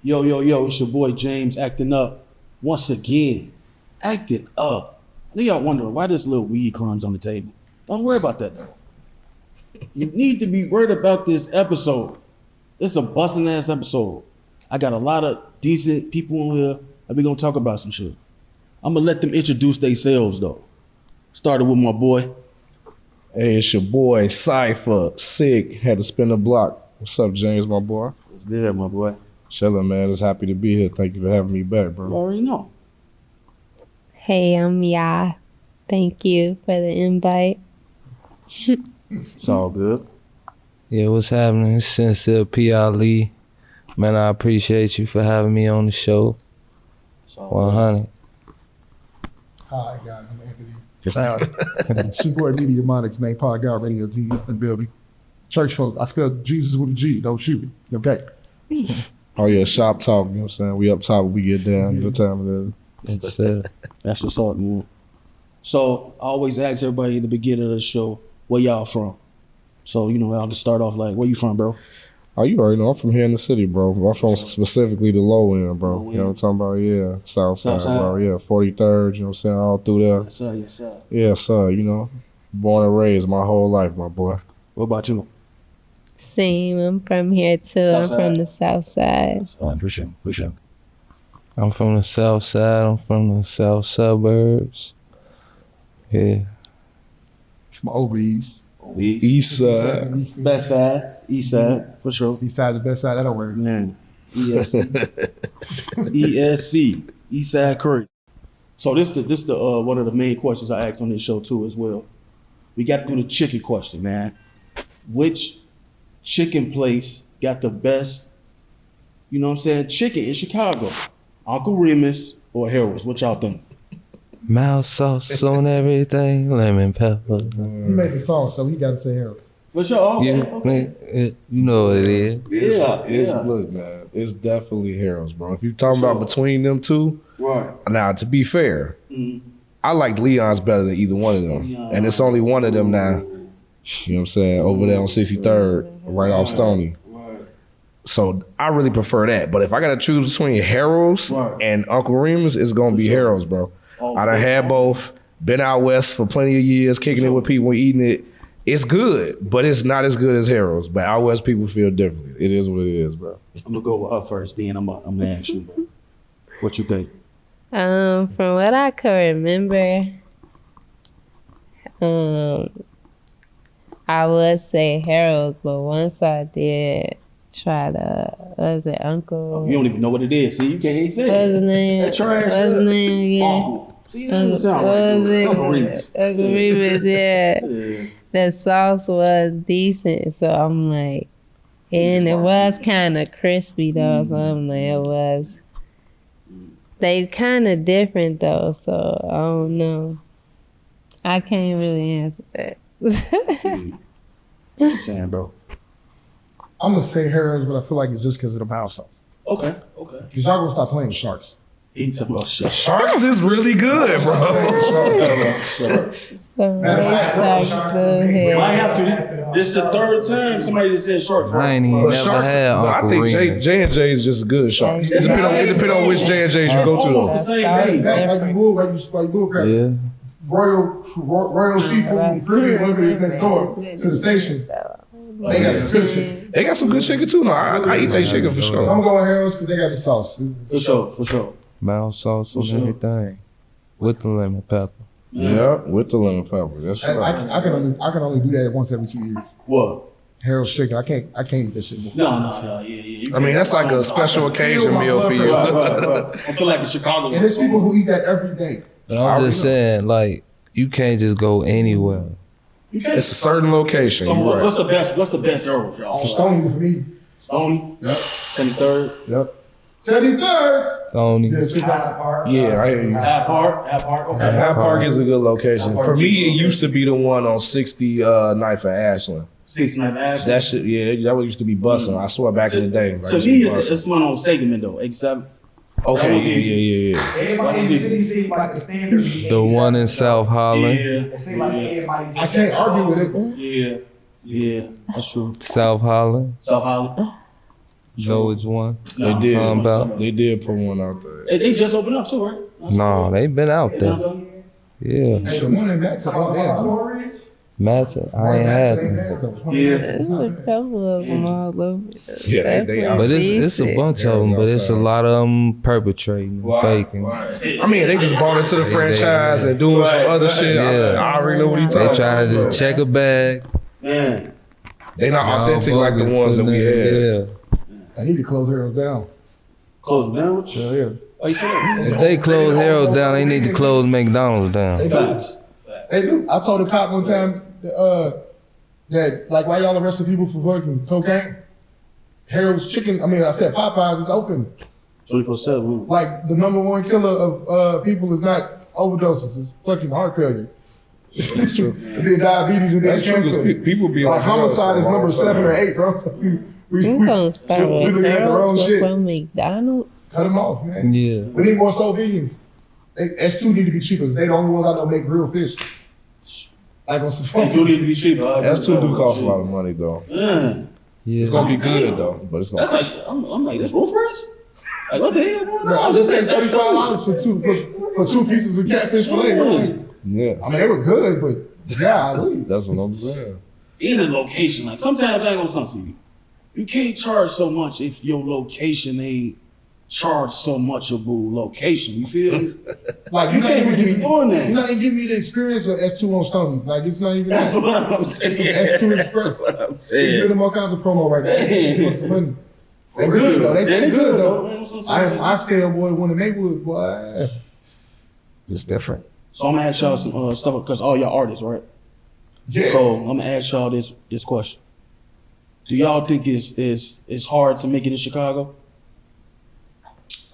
Yo, yo, yo, it's your boy James acting up once again. Acting up. I think y'all wondering why this little weed crumbs on the table. Don't worry about that though. You need to be worried about this episode. It's a busting ass episode. I got a lot of decent people on here and we're gonna talk about some shit. I'm gonna let them introduce themselves though. Started with my boy. Hey, it's your boy Cyphersick. Had to spin the block. What's up, James, my boy? What's good, my boy? Chillin', man. Just happy to be here. Thank you for having me back, You bro. already know. Hey, I'm Ya. Thank you for the invite. It's all good. Yeah, what's happening? Sinseer P.I.Lee. Man, I appreciate you for having me on the show. It's all 100. Hi guys, I'm Anthony. It's your boy Media Monix, man. Pod God Radio Jesus in the building. Church folks, I spelled Jesus with a G. Don't shoot me. Okay. Oh, yeah, shop talk. You know what I'm saying? We up top, we get down. What time it is? That's what's up, man. So I always ask everybody at the beginning of the show, where y'all from? So, you know, I'll just start off like, where you from, bro? Oh, you already know. I'm from here in the city, bro. I'm from specifically the low end, bro. Low You know what I'm talking about? Yeah. South side, South bro. Yeah, 43rd, you know what I'm saying? All through there. Yes, sir, yes, sir. Yeah, sir, you know. Born and raised my whole life, my boy. What about you? Same, I'm from here too. I'm South from side. the south side. For sure, for sure. I'm from the south side. I'm from the south suburbs. Yeah. From over east. East side. Best side, east side, for sure. East side, the best side. That don't work. Man, ESC. ESC, East Side Courage. So this the one of the main questions I asked on this show too as well. We got to do the chicken question, man. Which chicken place got the best, you know what I'm saying, chicken in Chicago? Uncle Remus or Harold's? What y'all think? Mouse sauce on everything, lemon pepper. He made the song, so he got to say Harold. For sure. Okay, Yeah, okay. man, you know what it is. It's Yeah. look, man. It's definitely Harold's, bro. If you talking about between them two, Right. now to be fair, Mhm. I like Leon's better than either one of them, Leon. and it's only one of them now. You know what I'm saying? Over there on 63rd, right off Stony. Right. So I really prefer that. But if I gotta choose between Harold's Right. and Uncle Remus, it's gonna be Harold's, bro. Oh, I done had both. Been out west for plenty of years, kicking it with people, eating it. It's good, but it's not as good as Harold's. But out west people feel differently. It is what it is, bro. I'm gonna go with her first, being I'm gonna ask you. What you think? From what I can remember, I would say Harold's, but once I did try to, was it Uncle? You don't even know what it is. See, you can't even say What's his it. name? That trash. What's his name again? Uncle. See, that doesn't sound What right. was it? Uncle Remus. Uncle Remus, yeah. Yeah. The sauce was decent, so I'm like, and it was kind of crispy though, so I'm like, it was. They kind of different though, so I don't know. I can't really answer that. What you saying, bro? I'm going to say Harold's, but I feel like it's just because of the mouse sauce. Okay, okay. Because y'all going to stop playing sharks. Eating some more shit. Sharks is really good, bro. Matter of fact, I have to. This the third time somebody just said short. I ain't even But never Sharks, had but I Uncle think Remus. J&J is just good Sharks. It depends on which J&J's you go to though. Almost the same Matter of thing. fact, like you bull crap. Yeah. Royal Seafood and Caribbean, whatever it is next door to the station. They got some good shit. They got some good chicken too. No, I eat that chicken for I'm sure. going to go with Harold's because they got the sauce. For sure, for sure. Mouse sauce on sure. everything. With the lemon pepper. Yeah, with the lemon pepper. That's right. I can only do that once every 2 years. What? Harold's chicken. I can't eat that shit. No, yeah. I mean, that's like a special occasion meal for you. Right. I feel like in Chicago. And there's people who eat that every day. But I'm just saying, like, you can't just go anywhere. You can't. It's a certain location. So You're what's right. the best? What's the best Earls, y'all? Stony for me. Stony. Yep. 73rd. Yep. 73rd. Tony. Yeah, Yeah, I hear you. Half Park. Okay. Hyde Park is a good location. For me, it used to be the one on 69th and Ashland. 69th Ash. That shit, yeah, that one used to be busting. I swear back in the day. Right? To me, it's one on Sagamon though. 87. Okay, yeah. Everybody in the city seems like the standard. The one in South Holland. Yeah. It seems like everybody. I can't argue with it. Yeah. That's true. South Holland. South Holland. You know which one? They No, did. talking about? They did put one out there. They just opened up too, right? No, they been out They there. not done? Yeah, Hey, the one in Mexico, oh, damn. Madison, I ain't had them. There's a couple of them all over. Yeah, they out. But it's a Decent. bunch of them, but it's a lot of them perpetrating, and faking. I mean, they just bought into the franchise and doing some other shit. Yeah. I already know what he's They talking trying to about. just check a bag. Man, They not authentic like the ones that we had. Yeah. I need to close Harold down. close them down. Hell yeah. Oh, you see that? If they close Harold down, they need to close McDonald's down. They do. Facts. They do. I told the cop one time that, like, why y'all arresting people for fucking cocaine? Harold's Chicken, I said Popeyes is open. 24/7. Like, the number one killer of people is not overdoses, it's fucking heart failure. It's true. And then diabetes and then That's true, 'cause cancer. people be Like, on drugs homicide for is a long number 7 time. or 8, bro. You gonna start we with looking at the wrong Harold's shit. from McDonald's? Cut them off, man. Yeah. We need more Slovenians. S2 need to be cheaper. They the only ones I know make real fish. Like on some They do need to be cheap. That's two do cost a lot of money though. Yeah. It's Yeah. gonna be good though, but it's gonna. That's like, I'm like, this roof Chris? Like, what the hell going Bro, I on? just paid $35 for two pieces of catfish fillet. Bro. Like, Yeah, I mean, they were good, but golly. that's what I'm saying. In a location, like sometimes I ain't gonna come to you. You can't charge so much if your location ain't charge so much of a location. You feel me? Like, You can't really be doing that. You're not even giving me the experience of S2 on Stony. Like, it's not even That's that. what I'm saying. S2 Express. That's what I'm They're giving saying. them all kinds of promo right now. Shit for some money. They good though. They good though. I stay boy one in Maywood, boy. It's different. So I'm gonna ask y'all some stuff because all y'all artists, right? Yeah. So I'm gonna ask y'all this question: do y'all think it's hard to make it in Chicago?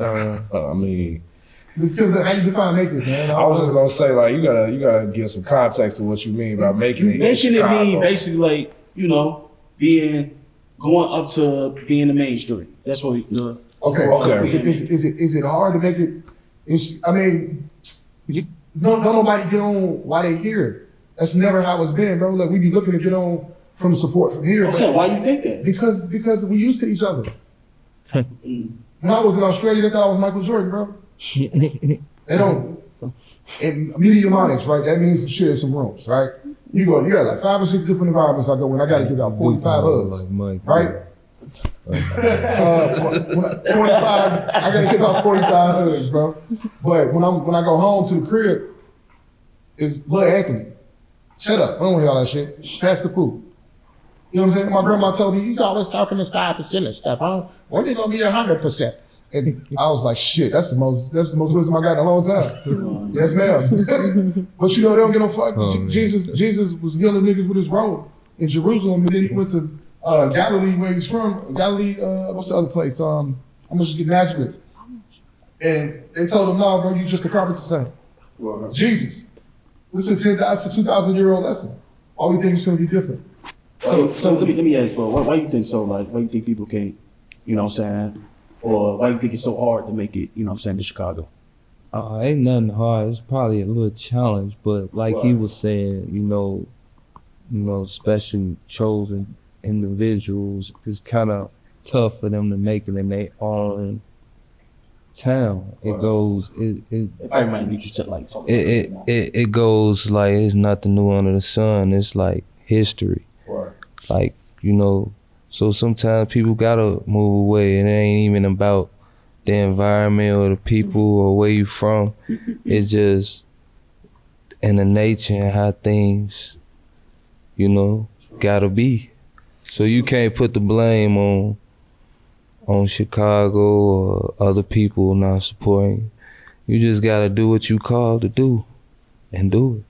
I mean, Because of how you define naked, man. I was just gonna say like you gotta give some context to what you mean by making it. in Making it Chicago. mean basically like going up to being the mainstream. That's what we. Okay. Okay. So is it hard to make it? Don't nobody get on why they here. That's never how it's been, bro. Like we be looking to get on from the support from here. I'm saying, why you think that? Because we used to each other. When I was in Australia, they thought I was Michael Jordan, bro. They don't. And media Monix, right? That means some shit in some rooms, right? You got like 5 or 6 different environments I go in. I got to give out 45 hugs, right? 45. I got to give out 45 hugs, bro. But when I go home to the crib, it's Lil Anthony. Shut up! I don't want to hear all that shit. Pass the food. You know what I'm saying? My grandma told me, you always talking this 5% and stuff, huh? When they gonna be 100%? And I was like, shit, that's the most wisdom I got in a long time. Yes, ma'am. But you know, they don't get no fuck. Jesus was healing niggas with his robe in Jerusalem, and then he went to Galilee, where he's from. Galilee, what's the other place? I'm gonna just get Nazareth. And they told him, no, bro, you just a carpenter's son. Jesus. This is a 2,000-year-old lesson. All we think is gonna be different. So let me ask, bro. Why you think so? Like, why you think people can't? You know what I'm saying? Or why you think it's so hard to make it? You know what I'm saying, in Chicago? Ain't nothing hard. It's probably a little challenge, but like he was saying, you know, special chosen individuals, it's kind of tough for them to make it in their own town. It goes, I might need you to like talk. it goes like it's nothing new under the sun. It's like history. Like, you know, so sometimes people gotta move away, and it ain't even about the environment or the people or where you from. It's just in the nature and how things, you know, gotta be. So you can't put the blame on Chicago or other people not supporting you. You just gotta do what you called to do and do it.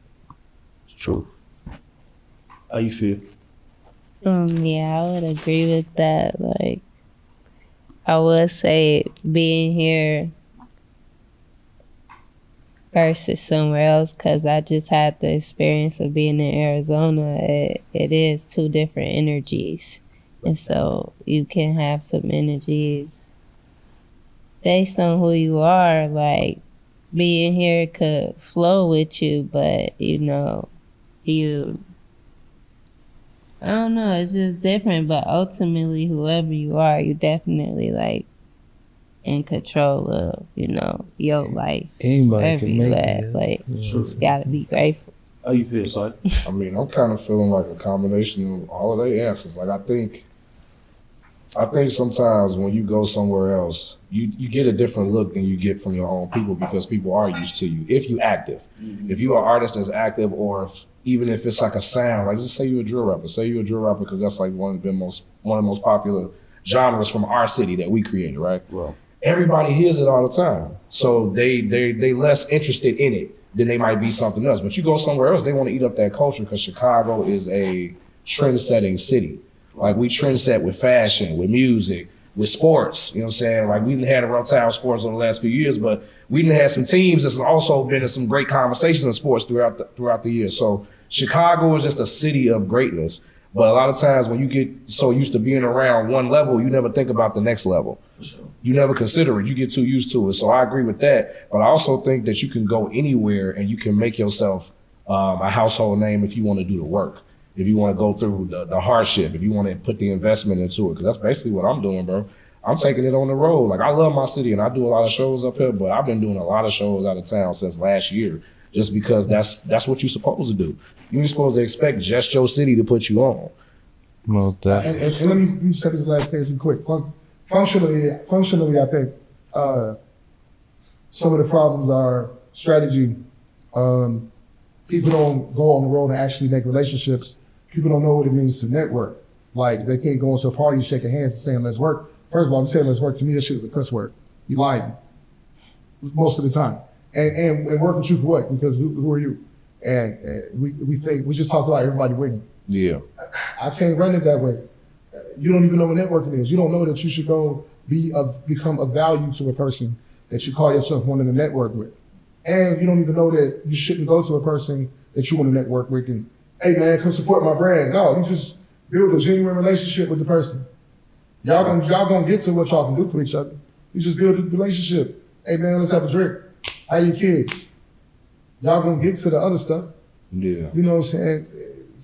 It's true. How you feel? Yeah, I would agree with that. Like, I would say being here versus somewhere else, because I just had the experience of being in Arizona. It is 2 different energies. And so you can have some energies based on who you are. Like, being here could flow with you, but, you know, I don't know. It's just different. But ultimately, whoever you are, you definitely like in control of, your life. Anybody Wherever can you make at, it. like, you gotta be grateful. How you feel, son? I mean, I'm kind of feeling like a combination of all of their answers. Like, I think sometimes when you go somewhere else, you get a different look than you get from your own people because people are used to you. If you active, if you're an artist that's active, or even if it's like a sound, like just say you're a drill rapper. Say you're a drill rapper because that's like one of the most popular genres from our city that we created, right? Well, Everybody hears it all the time, so they less interested in it than they might be something else. But you go somewhere else, they want to eat up that culture because Chicago is a trend-setting city. Like, we trend set with fashion, with music, with sports. You know what I'm saying? Like, we done had a rough time with sports over the last few years, but we done had some teams that's also been in some great conversations in sports throughout the years. So Chicago is just a city of greatness. But a lot of times when you get so used to being around one level, you never think about the next level. You never consider it. You get too used to it. So I agree with that. But I also think that you can go anywhere and you can make yourself a household name if you want to do the work. If you want to go through the hardship, if you want to put the investment into it, because that's basically what I'm doing, bro. I'm taking it on the road. Like, I love my city and I do a lot of shows up here, but I've been doing a lot of shows out of town since last year, just because that's what you're supposed to do. You ain't supposed to expect just your city to put you on. No doubt. And let me say this last thing real quick. Functionally, I think some of the problems are strategy. People don't go on the road and actually make relationships. People don't know what it means to network. Like, they can't go into a party, shaking hands, and saying let's work. First of all, I'm saying let's work. To me, that shit is a cuss word. You lying most of the time. And work with you for what? Because who are you? And we just talked about everybody winning. Yeah. I can't run it that way. You don't even know what networking is. You don't know that you should go become of value to a person that you call yourself wanting to network with. And you don't even know that you shouldn't go to a person that you want to network with and, hey man, come support my brand. No, you just build a genuine relationship with the person. Y'all gonna get to what y'all can do for each other. You just build a relationship. Hey man, let's have a drink. How your kids? Y'all gonna get to the other stuff. Yeah. You know what I'm saying?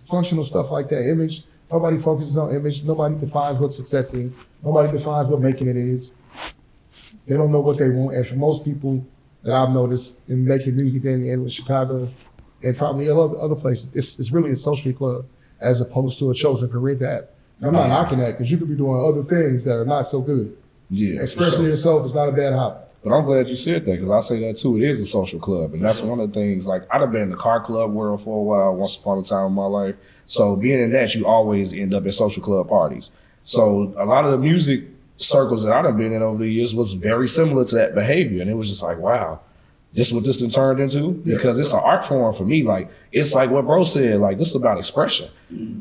Functional stuff like that. Image. Nobody focuses on image. Nobody defines what success is. Nobody defines what making it is. They don't know what they want. And for most people that I've noticed in making music in Chicago and probably other places, it's really a social club as opposed to a chosen career path. And I'm not knocking that because you could be doing other things that are not so good. Yeah. Expressing yourself is not a bad hobby. But I'm glad you said that because I say that too. It is a social club. And that's one of the things, like, I'd have been in the car club world for a while, once upon a time in my life. So being in that, you always end up at social club parties. So a lot of the music circles that I've been in over the years was very similar to that behavior. And it was just like, wow, this is what this done turned into? Because it's an art form for me. Like, it's like what bro said, like, this is about expression.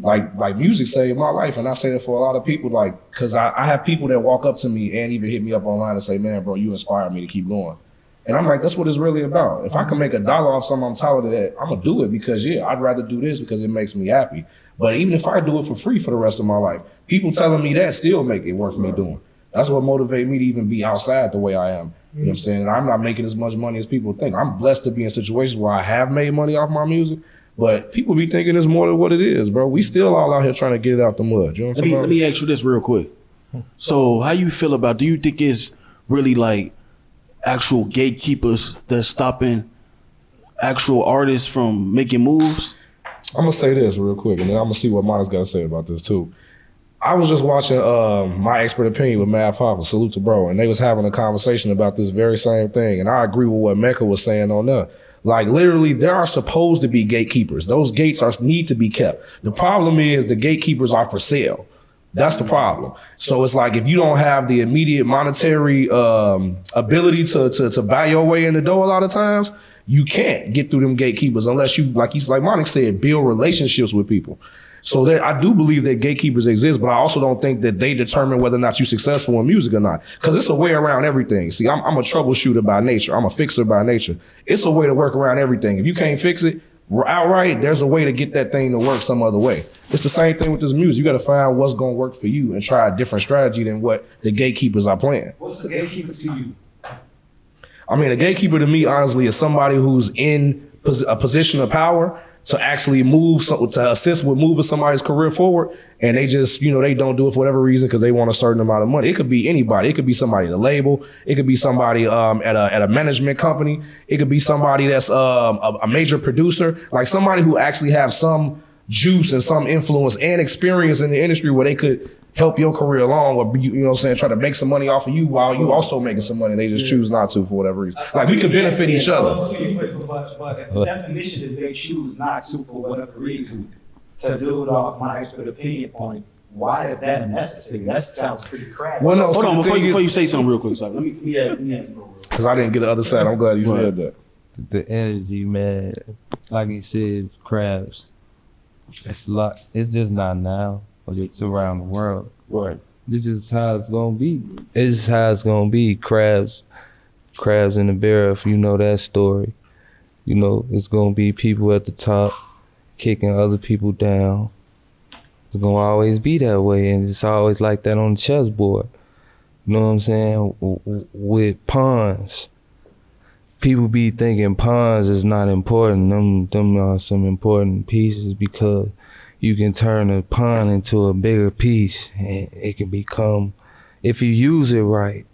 Like music saved my life. And I say that for a lot of people, like, because I have people that walk up to me and even hit me up online and say, man, bro, you inspired me to keep going. And I'm like, that's what it's really about. If I can make $1 off something I'm talented at, I'm going to do it because, yeah, I'd rather do this because it makes me happy. But even if I do it for free for the rest of my life, people telling me that still make it worth me doing. That's what motivates me to even be outside the way I am. You know what I'm saying? And I'm not making as much money as people think. I'm blessed to be in situations where I have made money off my music, but people be thinking it's more than what it is, bro. We still all out here trying to get it out the mud. You know what I'm talking about? Let me ask you this real quick. So how you feel about, do you think it's really like actual gatekeepers that's stopping actual artists from making moves? I'm going to say this real quick, and then I'm going to see what Monix got to say about this too. I was just watching My Expert Opinion with Mav Hoffa, salute to bro, and they was having a conversation about this very same thing, and I agree with what Mecca was saying on there. Like, literally, there are supposed to be gatekeepers. Those gates need to be kept. The problem is the gatekeepers are for sale. That's the problem. So it's like, if you don't have the immediate monetary ability to buy your way in the door a lot of times, you can't get through them gatekeepers unless you, like Monix said, build relationships with people. So I do believe that gatekeepers exist, but I also don't think that they determine whether or not you're successful in music or not. Because it's a way around everything. See, I'm a troubleshooter by nature. I'm a fixer by nature. It's a way to work around everything. If you can't fix it outright, there's a way to get that thing to work some other way. It's the same thing with this music. You got to find what's going to work for you and try a different strategy than what the gatekeepers are playing. What's the gatekeeper to you? I mean, a gatekeeper to me, honestly, is somebody who's in a position of power to actually to assist with moving somebody's career forward, and they just, they don't do it for whatever reason because they want a certain amount of money. It could be anybody. It could be somebody at a label. It could be somebody at a management company. It could be somebody that's a major producer, like somebody who actually have some juice and some influence and experience in the industry where they could help your career along, or try to make some money off of you while you also making some money. They just choose not to for whatever reason. Like, we could benefit each other. But the definition is they choose not to for whatever reason. To do it off my expert opinion point, why is that necessary? That sounds pretty crappy. Well, no, Hold on, before you you say something real quick, sorry. Let me add real quick. because I didn't get the other side. I'm glad you said that. The energy, man, like he said, crabs. It's a lot. It's just not now, but it's around the world. Right. This is how it's gonna be. It's how it's gonna be. Crabs in the barrel. If you know that story, it's gonna be people at the top kicking other people down. It's gonna always be that way, and it's always like that on the chessboard. You know what I'm saying? With pawns, people be thinking pawns is not important. Them are some important pieces because you can turn a pawn into a bigger piece, and it can become, if you use it right.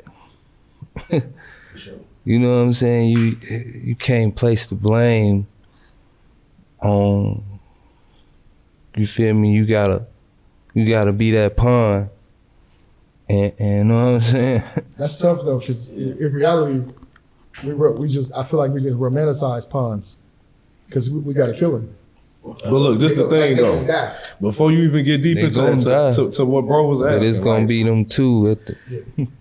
You know what I'm saying? You can't place the blame on. You feel me? You gotta be that pawn, and you know what I'm saying? That's tough though, because in reality, I feel like we just romanticize pawns because we got to kill him. But look, this the thing though. Before you even get deep They into gonna die. to what bro was asking, But it's gonna right? be them two.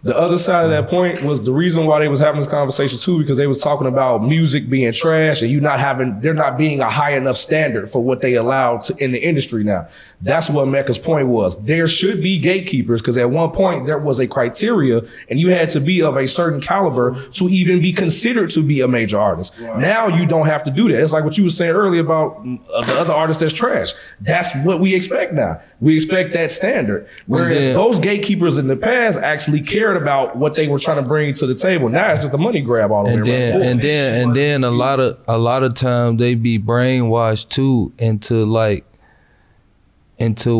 The other side of that point was the reason why they was having this conversation too, because they was talking about music being trash and there not being a high enough standard for what they allow in the industry now. That's what Mecca's point was. There should be gatekeepers, because at one point there was a criteria and you had to be of a certain caliber to even be considered to be a major artist. Right. Now you don't have to do that. It's like what you were saying earlier about the other artists that's trash. That's what we expect now. We expect that standard. Whereas those gatekeepers in the past actually cared about what they were trying to bring to the table. Now it's just a money grab all the way around. And then a lot of times they be brainwashed too into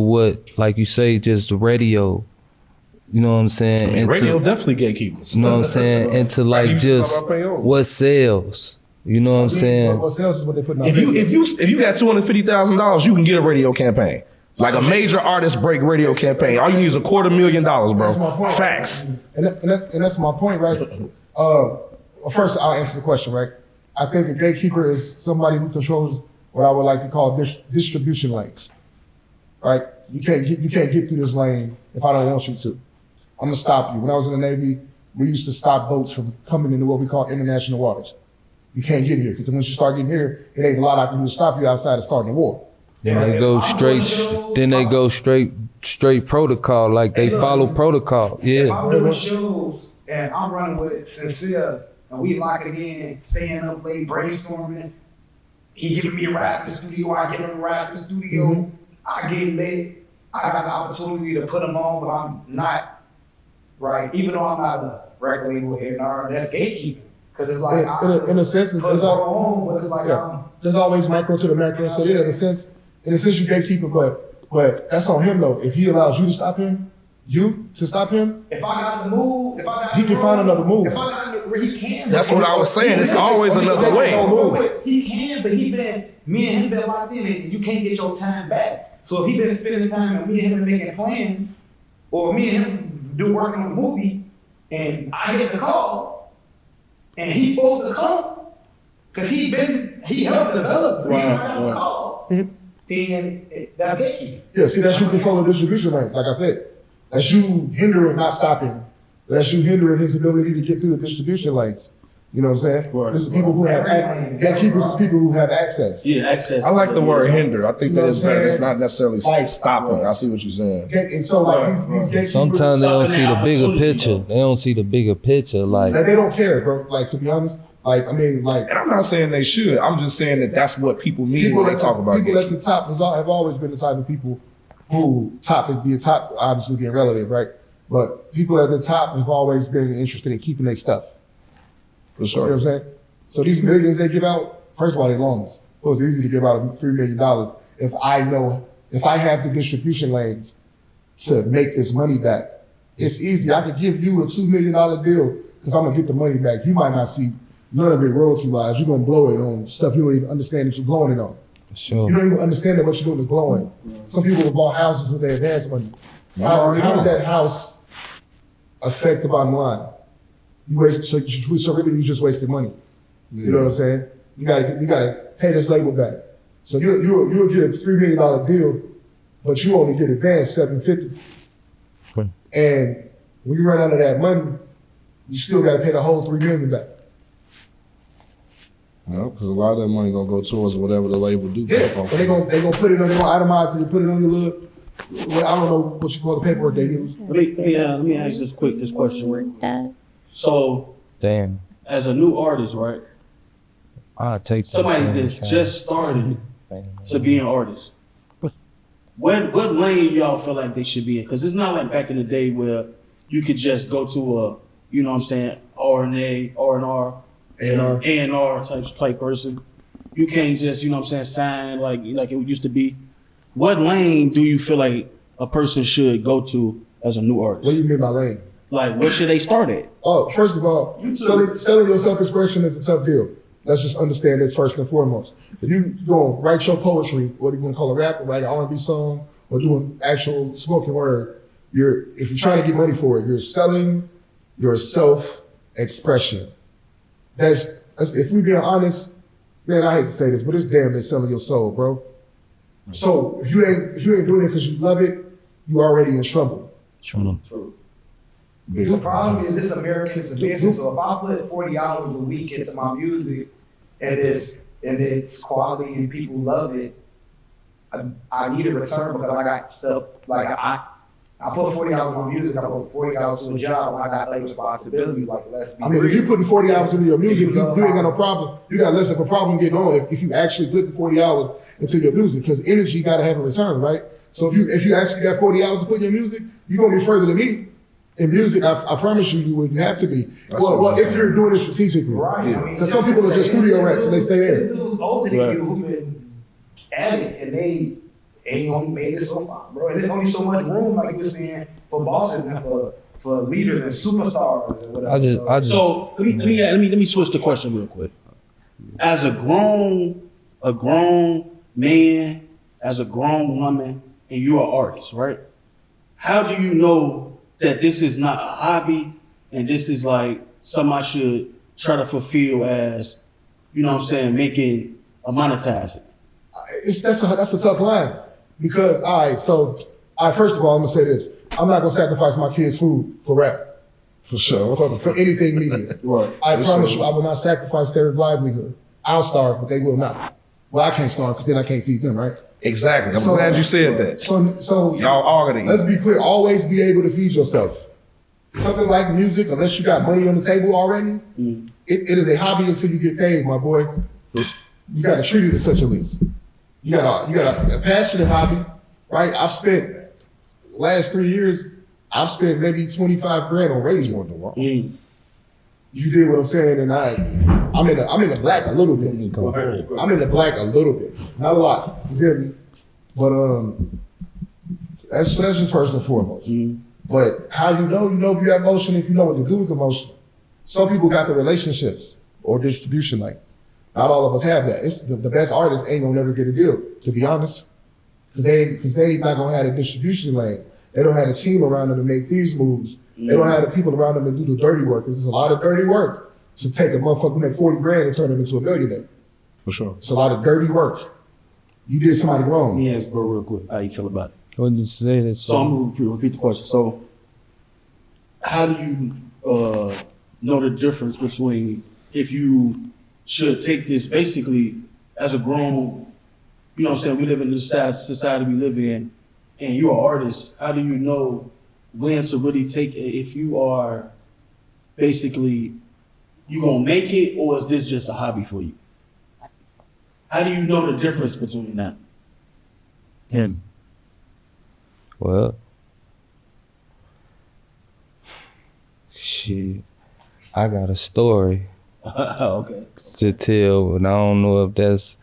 what, like you say, just the radio. You know what I'm saying? Radio definitely gatekeepers. You know what I'm saying? Into like just what sells. You know what I'm saying? What sells is what they put in. If you got $250,000, you can get a radio campaign. Like a major artist break radio campaign. All you need is $250,000, bro. That's my point. Facts. And that's my point, right? Well, first, I'll answer the question, right? I think a gatekeeper is somebody who controls what I would like to call distribution lanes, right? You can't get through this lane if I don't want you to. I'm gonna stop you. When I was in the Navy, we used to stop boats from coming into what we call international waters. You can't get here, because once you start getting here, it ain't a lot I can do to stop you outside of starting a war. Then they go straight protocol, like they follow protocol. If Yeah. I'm doing shows and I'm running with Sinseer and we lock it in, staying up late, brainstorming, he giving me a ride to the studio, I give him a ride to the studio, I get lit, I got the opportunity to put him on, but I'm not, right? Even though I'm not a record label A&R, that's gatekeeping. Because it's like, in a sense, put it on, but it's like, there's always micro to the macro. So yeah, in a sense you gatekeeper, but that's on him though. If he allows you to stop him, if I got the move, he can find another move. If I got the, he can. That's what I was saying. It's always another way. He can, but me and him been locked in, and you can't get your time back. So if he been spending time and me and him making plans, or me and him working on a movie, and I get the call, and he's supposed to come, because he helped develop. I got the call. Then that's gatekeeping. Yeah, see, that's you controlling distribution lanes. Like I said, that's you hindering, not stopping. That's you hindering his ability to get through the distribution lanes. You know what I'm saying? There's people who have gatekeepers is people who have access. Yeah, access. I like the word hinder. I think that is better. It's not necessarily Like, stopping. I see what you're saying. And so like these gatekeepers. Sometimes they don't see the bigger opportunity, picture. They don't see the bigger picture. Like They don't care, bro. Like, to be honest, like, I mean, like. And I'm not saying they should. I'm just saying that that's what people mean when they talk about people at gatekeeping. the top have always been the type of people who obviously being relative, right? But people at the top have always been interested in keeping their stuff. For You know what sure. I'm saying? So these millions they give out, first of all, they loans. Well, it's easy to give out $3 million if I have the distribution lanes to make this money back. It's easy. I could give you a $2 million deal because I'm gonna get the money back. You might not see none of it royalty-wise. You're gonna blow it on stuff you don't even understand that you're blowing it on. Sure. You don't even understand that what you're doing is blowing. Some people have bought houses with their advance money. How did that house affect the bottom line? You really you just wasted money. You know what I'm saying? You gotta pay this label back. So you'll get a $3 million deal, but you only get advanced $750. Okay. And when you run out of that money, you still gotta pay the whole $3 million back. No, because a lot of that money gonna go towards whatever the label do. Yeah, and they gonna put it on, they gonna itemize it and put it on your little, well, I don't know what you call the paperwork they use. Let me ask this question, right? So, Damn. as a new artist, right? I'll take Somebody that's just started to be an artist. What lane y'all feel like they should be in? Because it's not like back in the day where you could just go to a, you know what I'm saying, R&A, R&R, A&R type person. You can't just, you know what I'm saying, sign like it used to be. What lane do you feel like a person should go to as a new artist? What do you mean by lane? Like, where should they start at? Oh, first of all, selling your self-expression is a tough deal. Let's just understand this first and foremost. If you gonna write your poetry, whether you wanna call it rap or write an R&B song or doing actual spoken word, if you're trying to get money for it, you're selling your self-expression. That's if we being honest, man, I hate to say this, but it's damn near selling your soul, bro. So if you ain't doing it because you love it, you already in trouble. True. The problem is this American is a business. So if I put 40 hours a week into my music and it's quality and people love it, I need a return because I got stuff like I put 40 hours on music, I put 40 hours to a job, I got other responsibilities like let's be I mean, real. if you're putting 40 hours into your music, you ain't got no problem. You got less of a problem getting on if you actually put the 40 hours into your music, because energy got to have a return, right? So if you actually got 40 hours to put in your music, you're going to be further than me. In music, I promise you would have to be. Well, if you're doing it strategically. Right. I mean, Because some people are just studio rats and they stay there. There's dudes older than you who been at it and they ain't only made it so far, bro. And there's only so much room, like you were saying, for bosses and for leaders and superstars and whatever. So let me switch the question real quick. As a grown man, as a grown woman, and you're an artist, right? How do you know that this is not a hobby and this is like something I should try to fulfill as, you know what I'm saying, making a monetizing? That's a tough line. Because, first of all, I'm going to say this. I'm not going to sacrifice my kids' food for rap. For sure. For anything media. Right. I promise you, I will not sacrifice their livelihood. I'll starve, but they will not. Well, I can't starve because then I can't feed them, right? Exactly. I'm glad you said that. So Y'all are gonna eat. Let's be clear. Always be able to feed yourself. Something like music, unless you got money on the table already, it is a hobby until you get paid, my boy. You got to treat it as such at least. You got a passionate hobby, right? I've spent the last 3 years, I've spent maybe 25 grand on radio. You did what I'm saying, and I'm in the black a little bit. I'm in the black a little bit, not a lot. You feel me? But that's just first and foremost. But how you know if you have emotion, if you know what to do with emotion. Some people got the relationships or distribution lanes. Not all of us have that. It's the best artists ain't gonna never get a deal, to be honest, because they not gonna have a distribution lane. They don't have a team around them to make these moves. They don't have the people around them to do the dirty work. It's a lot of dirty work to take a motherfucker who made 40 grand and turn him into a millionaire. For sure. It's a lot of dirty work. You did somebody wrong. Let me ask bro real quick, how you feel about it? What did you say that? So I'm gonna repeat the question. So how do you know the difference between if you should take this basically as a grown, you know what I'm saying, we live in this society we live in, and you're an artist, how do you know when to really take it, if you are basically, you gonna make it, or is this just a hobby for you? How do you know the difference between that? Well, shit, I got a story Okay. to tell, and I don't know if that's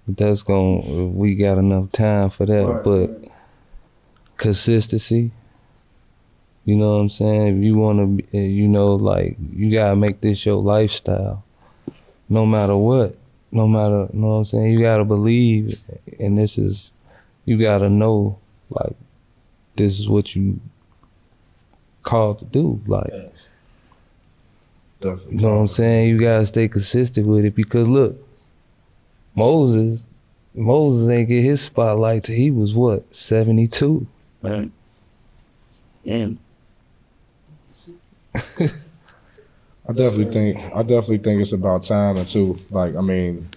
we got enough time for that. But consistency, you know what I'm saying? If you want to, you know, like, you got to make this your lifestyle. No matter what. No matter, you know what I'm saying? You got to believe, and you got to know, like, this is what you called to do. Like, Definitely. you know what I'm saying? You got to stay consistent with it because, look, Moses ain't get his spotlight till he was, what, 72? Right. And I definitely think it's about time too. Like, I mean,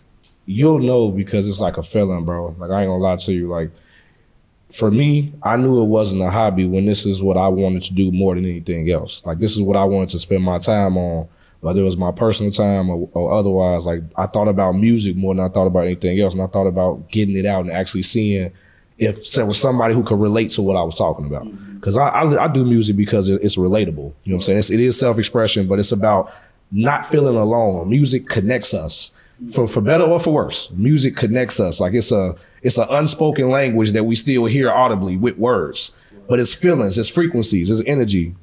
you'll know because it's like a feeling, bro. Like, I ain't gonna lie to you. Like, for me, I knew it wasn't a hobby when this is what I wanted to do more than anything else. Like, this is what I wanted to spend my time on, whether it was my personal time or otherwise. Like, I thought about music more than I thought about anything else, and I thought about getting it out and actually seeing if there was somebody who could relate to what I was talking about. Because I do music because it's relatable. You know what I'm saying? It is self-expression, but it's about not feeling alone. Music connects us. For better or for worse, music connects us. Like, it's an unspoken language that we still hear audibly with words. But it's feelings, it's frequencies, it's energy.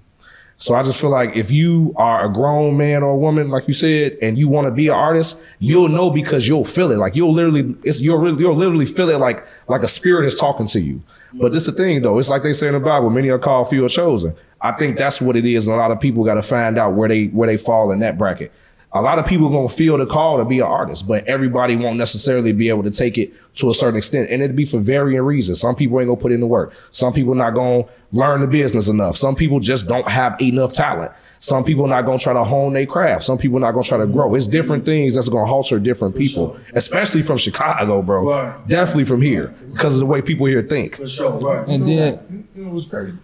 So I just feel like if you are a grown man or woman, like you said, and you want to be an artist, you'll know because you'll feel it. Like, you'll literally feel it like a spirit is talking to you. But this is the thing, though. It's like they say in the Bible, many are called, few are chosen. I think that's what it is, and a lot of people got to find out where they fall in that bracket. A lot of people gonna feel the call to be an artist, but everybody won't necessarily be able to take it to a certain extent, and it'd be for varying reasons. Some people ain't gonna put in the work. Some people not gonna learn the business enough. Some people just don't have enough talent. Some people not gonna try to hone their craft. Some people not gonna try to grow. It's different things that's gonna halter different people, especially from Chicago, bro. Right. Definitely from here, because of the way people here think. For sure, right. And then, You know what's crazy?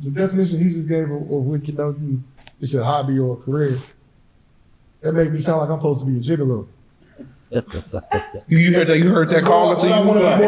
The definition he just gave of what you know it's a hobby or a career. That made me sound like I'm supposed to be a gigolo. You heard that call to you? What I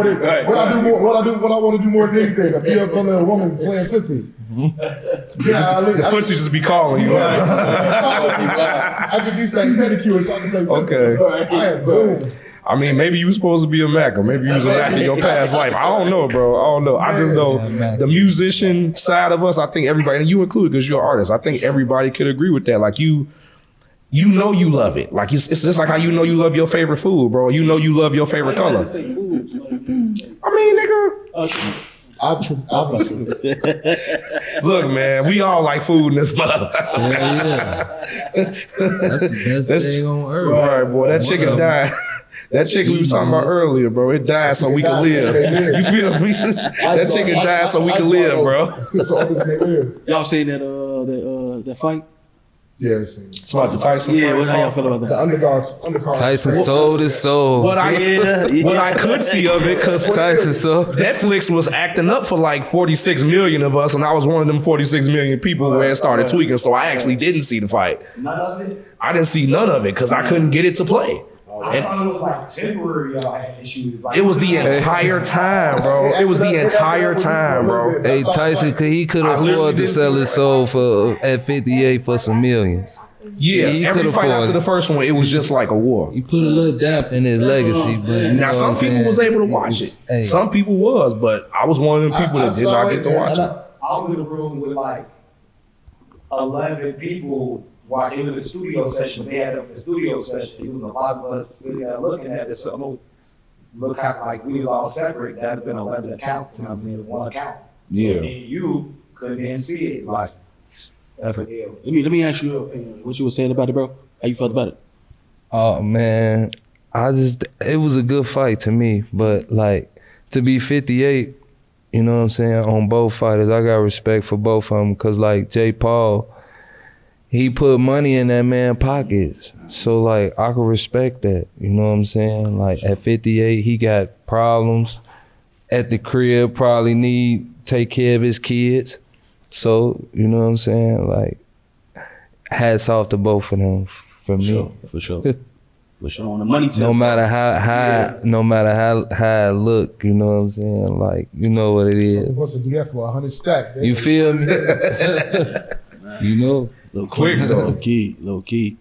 want to do more than anything. I be up under a woman playing footsie. The footsie just be calling you. I get these things pedicures so I can play footsie. Okay. I am boom. I mean, maybe you was supposed to be a Mac, or maybe you was a Mac in your past life. I don't know, bro. I don't know. I just know the musician side of us, I think everybody, and you included because you're an artist, I think everybody could agree with that. Like, you know you love it. Like, it's just like how you know you love your favorite food, bro. You know you love your favorite color. I mean, nigga. Obviously. Look, man, we all like food in this mother. yeah. That's the best thing on earth. All right, boy. That chicken died. That chicken we was talking about earlier, bro. It died so we could live. You feel me? That chicken died so we could live, bro. y'all seen that fight? Yeah, it's It's about the Tyson Yeah, fight. how y'all feel about the that? undercard. Tyson sold his soul. What I could see of it, because Tyson sold. Netflix was acting up for like 46 million of us, and I was one of them 46 million people where it started tweaking, so I actually didn't see the fight. None of it. I didn't see none of it because I couldn't get it to play. I thought it was like temporary y'all had issues. Like, It was the entire time, bro. It was the entire time, bro. Hey, Tyson, he could I literally afford to didn't sell see his soul at 58 for some millions. Yeah, he every could fight afford after it. the first one, it was just like a war. He put a little dap in his legacy, but you Now, know some what I'm people saying? was able to watch it. Hey. Some people was, but I was one of them people that did not get to watch it. I was in a room with like 11 people. It was a studio session. They had a studio session. It was a lot of us sitting there looking at this. So look how like we was all separate. That'd have been 11 accounts. And I was in one account. Yeah. And you couldn't even see it. Like, Let me ask you what you were saying about it, bro. How you felt about it? Oh man, it was a good fight to me, but like to be 58, you know what I'm saying, on both fighters, I got respect for both of them, cause like Jay Paul, he put money in that man's pockets, so like I could respect that, you know what I'm saying. Like at 58, he got problems at the crib, probably take care of his kids, so you know what I'm saying. Like hats off to both of them. For me, For sure. On the money tip. no matter how I look, you know what I'm saying. Like you know what it He is. wants to do that for 100 stacks. You feel me? You know. Little Quick, key, though. little key.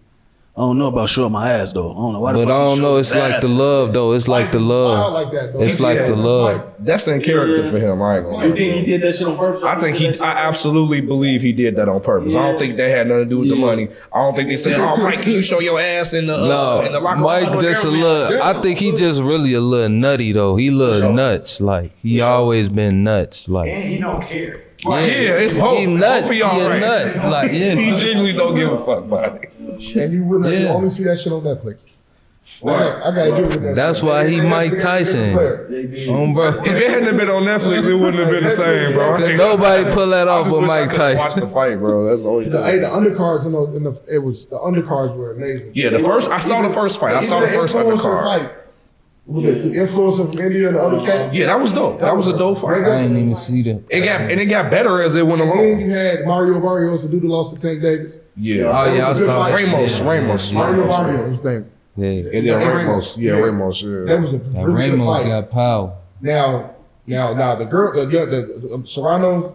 I don't know about showing my ass though. I don't know why the But fuck I he don't showed know. his It's like ass. the love though. It's like the Wild love. like that, though. It's like the love. That's in character for him. I ain't gonna You lie. think he did that shit on purpose? I think I absolutely believe he did that on purpose. I don't think that had nothing to do with the money. I don't think they said, "Oh, Mike, can you show your ass in the in the No, locker room?" Mike just a little. I think he just really a little nutty though. He little nuts. Like he always been nuts. Like And he don't care. Yeah, it's both. he nuts. Both of He y'all a right. nut. Like He yeah. genuinely don't give a fuck about it. And you wouldn't you Yeah. only see that shit on Netflix. I gotta give it that. That's why he Mike Tyson. Bro. If it hadn't been on Netflix, it wouldn't have been the same, bro. Could nobody pull that I off just with wish I Mike could Tyson. watch the fight, bro. That's always The undercards the undercards were amazing. Yeah, I saw the first fight. I saw the first undercard. Fight, with the influencer from India and the other cat. Yeah, that was dope. That was a dope fight. I ain't even see that. It got better as it went And then along. you had Mario Barrios, the dude who lost to Tank Davis. Yeah. Oh yeah, I was a good saw fight. Ramos. Mario Barrios, his name. Yeah, And then Ramos. Yeah, Ramos. That Yeah. was a that really good Ramos fight. got power. Now the girl, the Serranos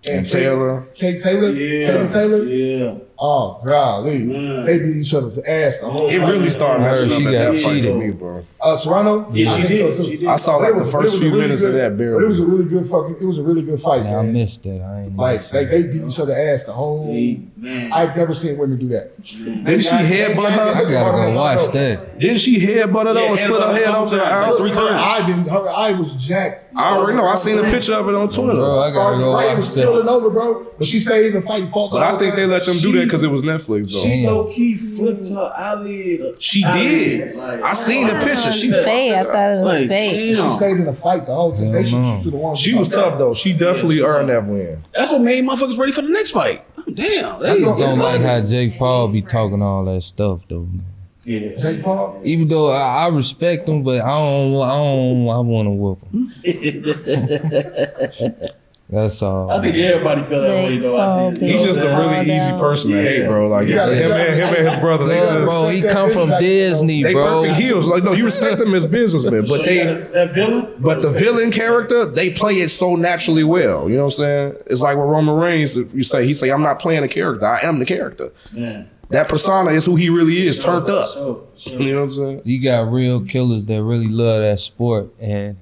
And Taylor. Kate Taylor, Yeah. Taylor. Yeah. Oh golly, Man. they beat each other's ass the whole It fight. really started I heard messing she up at got that fight cheated. for me, bro. Serrano. Yeah, I she think did. so, too. She did. I saw But like it the was- first it was a few really minutes good- of that but It was a barely. really good it was a really good fight, Now I man. missed that. I ain't even Like see they beat each other ass the whole. Man. I've never seen women do that. Didn't she headbutt her? I gotta go watch that. Didn't she headbutt her though and split her head off to the eye? Three times. Her eye was jacked. I already know. I seen a picture of it on Twitter. Bro, I gotta go Right, it watch was spilling that. over, bro. But she stayed in the fight, fought the But I whole think they time. let them do that because it was Netflix though. She Damn. low key flipped her eyelid. She did. I seen the picture. She fake. I thought it was Like, fake. She damn. stayed in the fight the whole time. They should no. shoot to the one. She was tough though. She definitely earned that win. That's what made motherfuckers ready for the next fight. Damn. I just don't like how Jake Paul be talking all that stuff though. Man. Yeah. Jake Paul. Even though I respect him, but I want to whoop him. That's all. I think everybody feel that way though. I think. He's just a really easy person to hate, bro. Like Yeah. him and his brother, they Yeah, just bro, he come from Disney, they bro. perfect heels. Like no, you respect them as businessmen, but that villain. But the villain character, they play it so naturally well. You know what I'm saying? It's like with Roman Reigns, if you say, he say, I'm not playing a character, I am the character. Yeah. That persona is who he really is, turned up. You know what I'm saying? You got real killers that really love that sport, and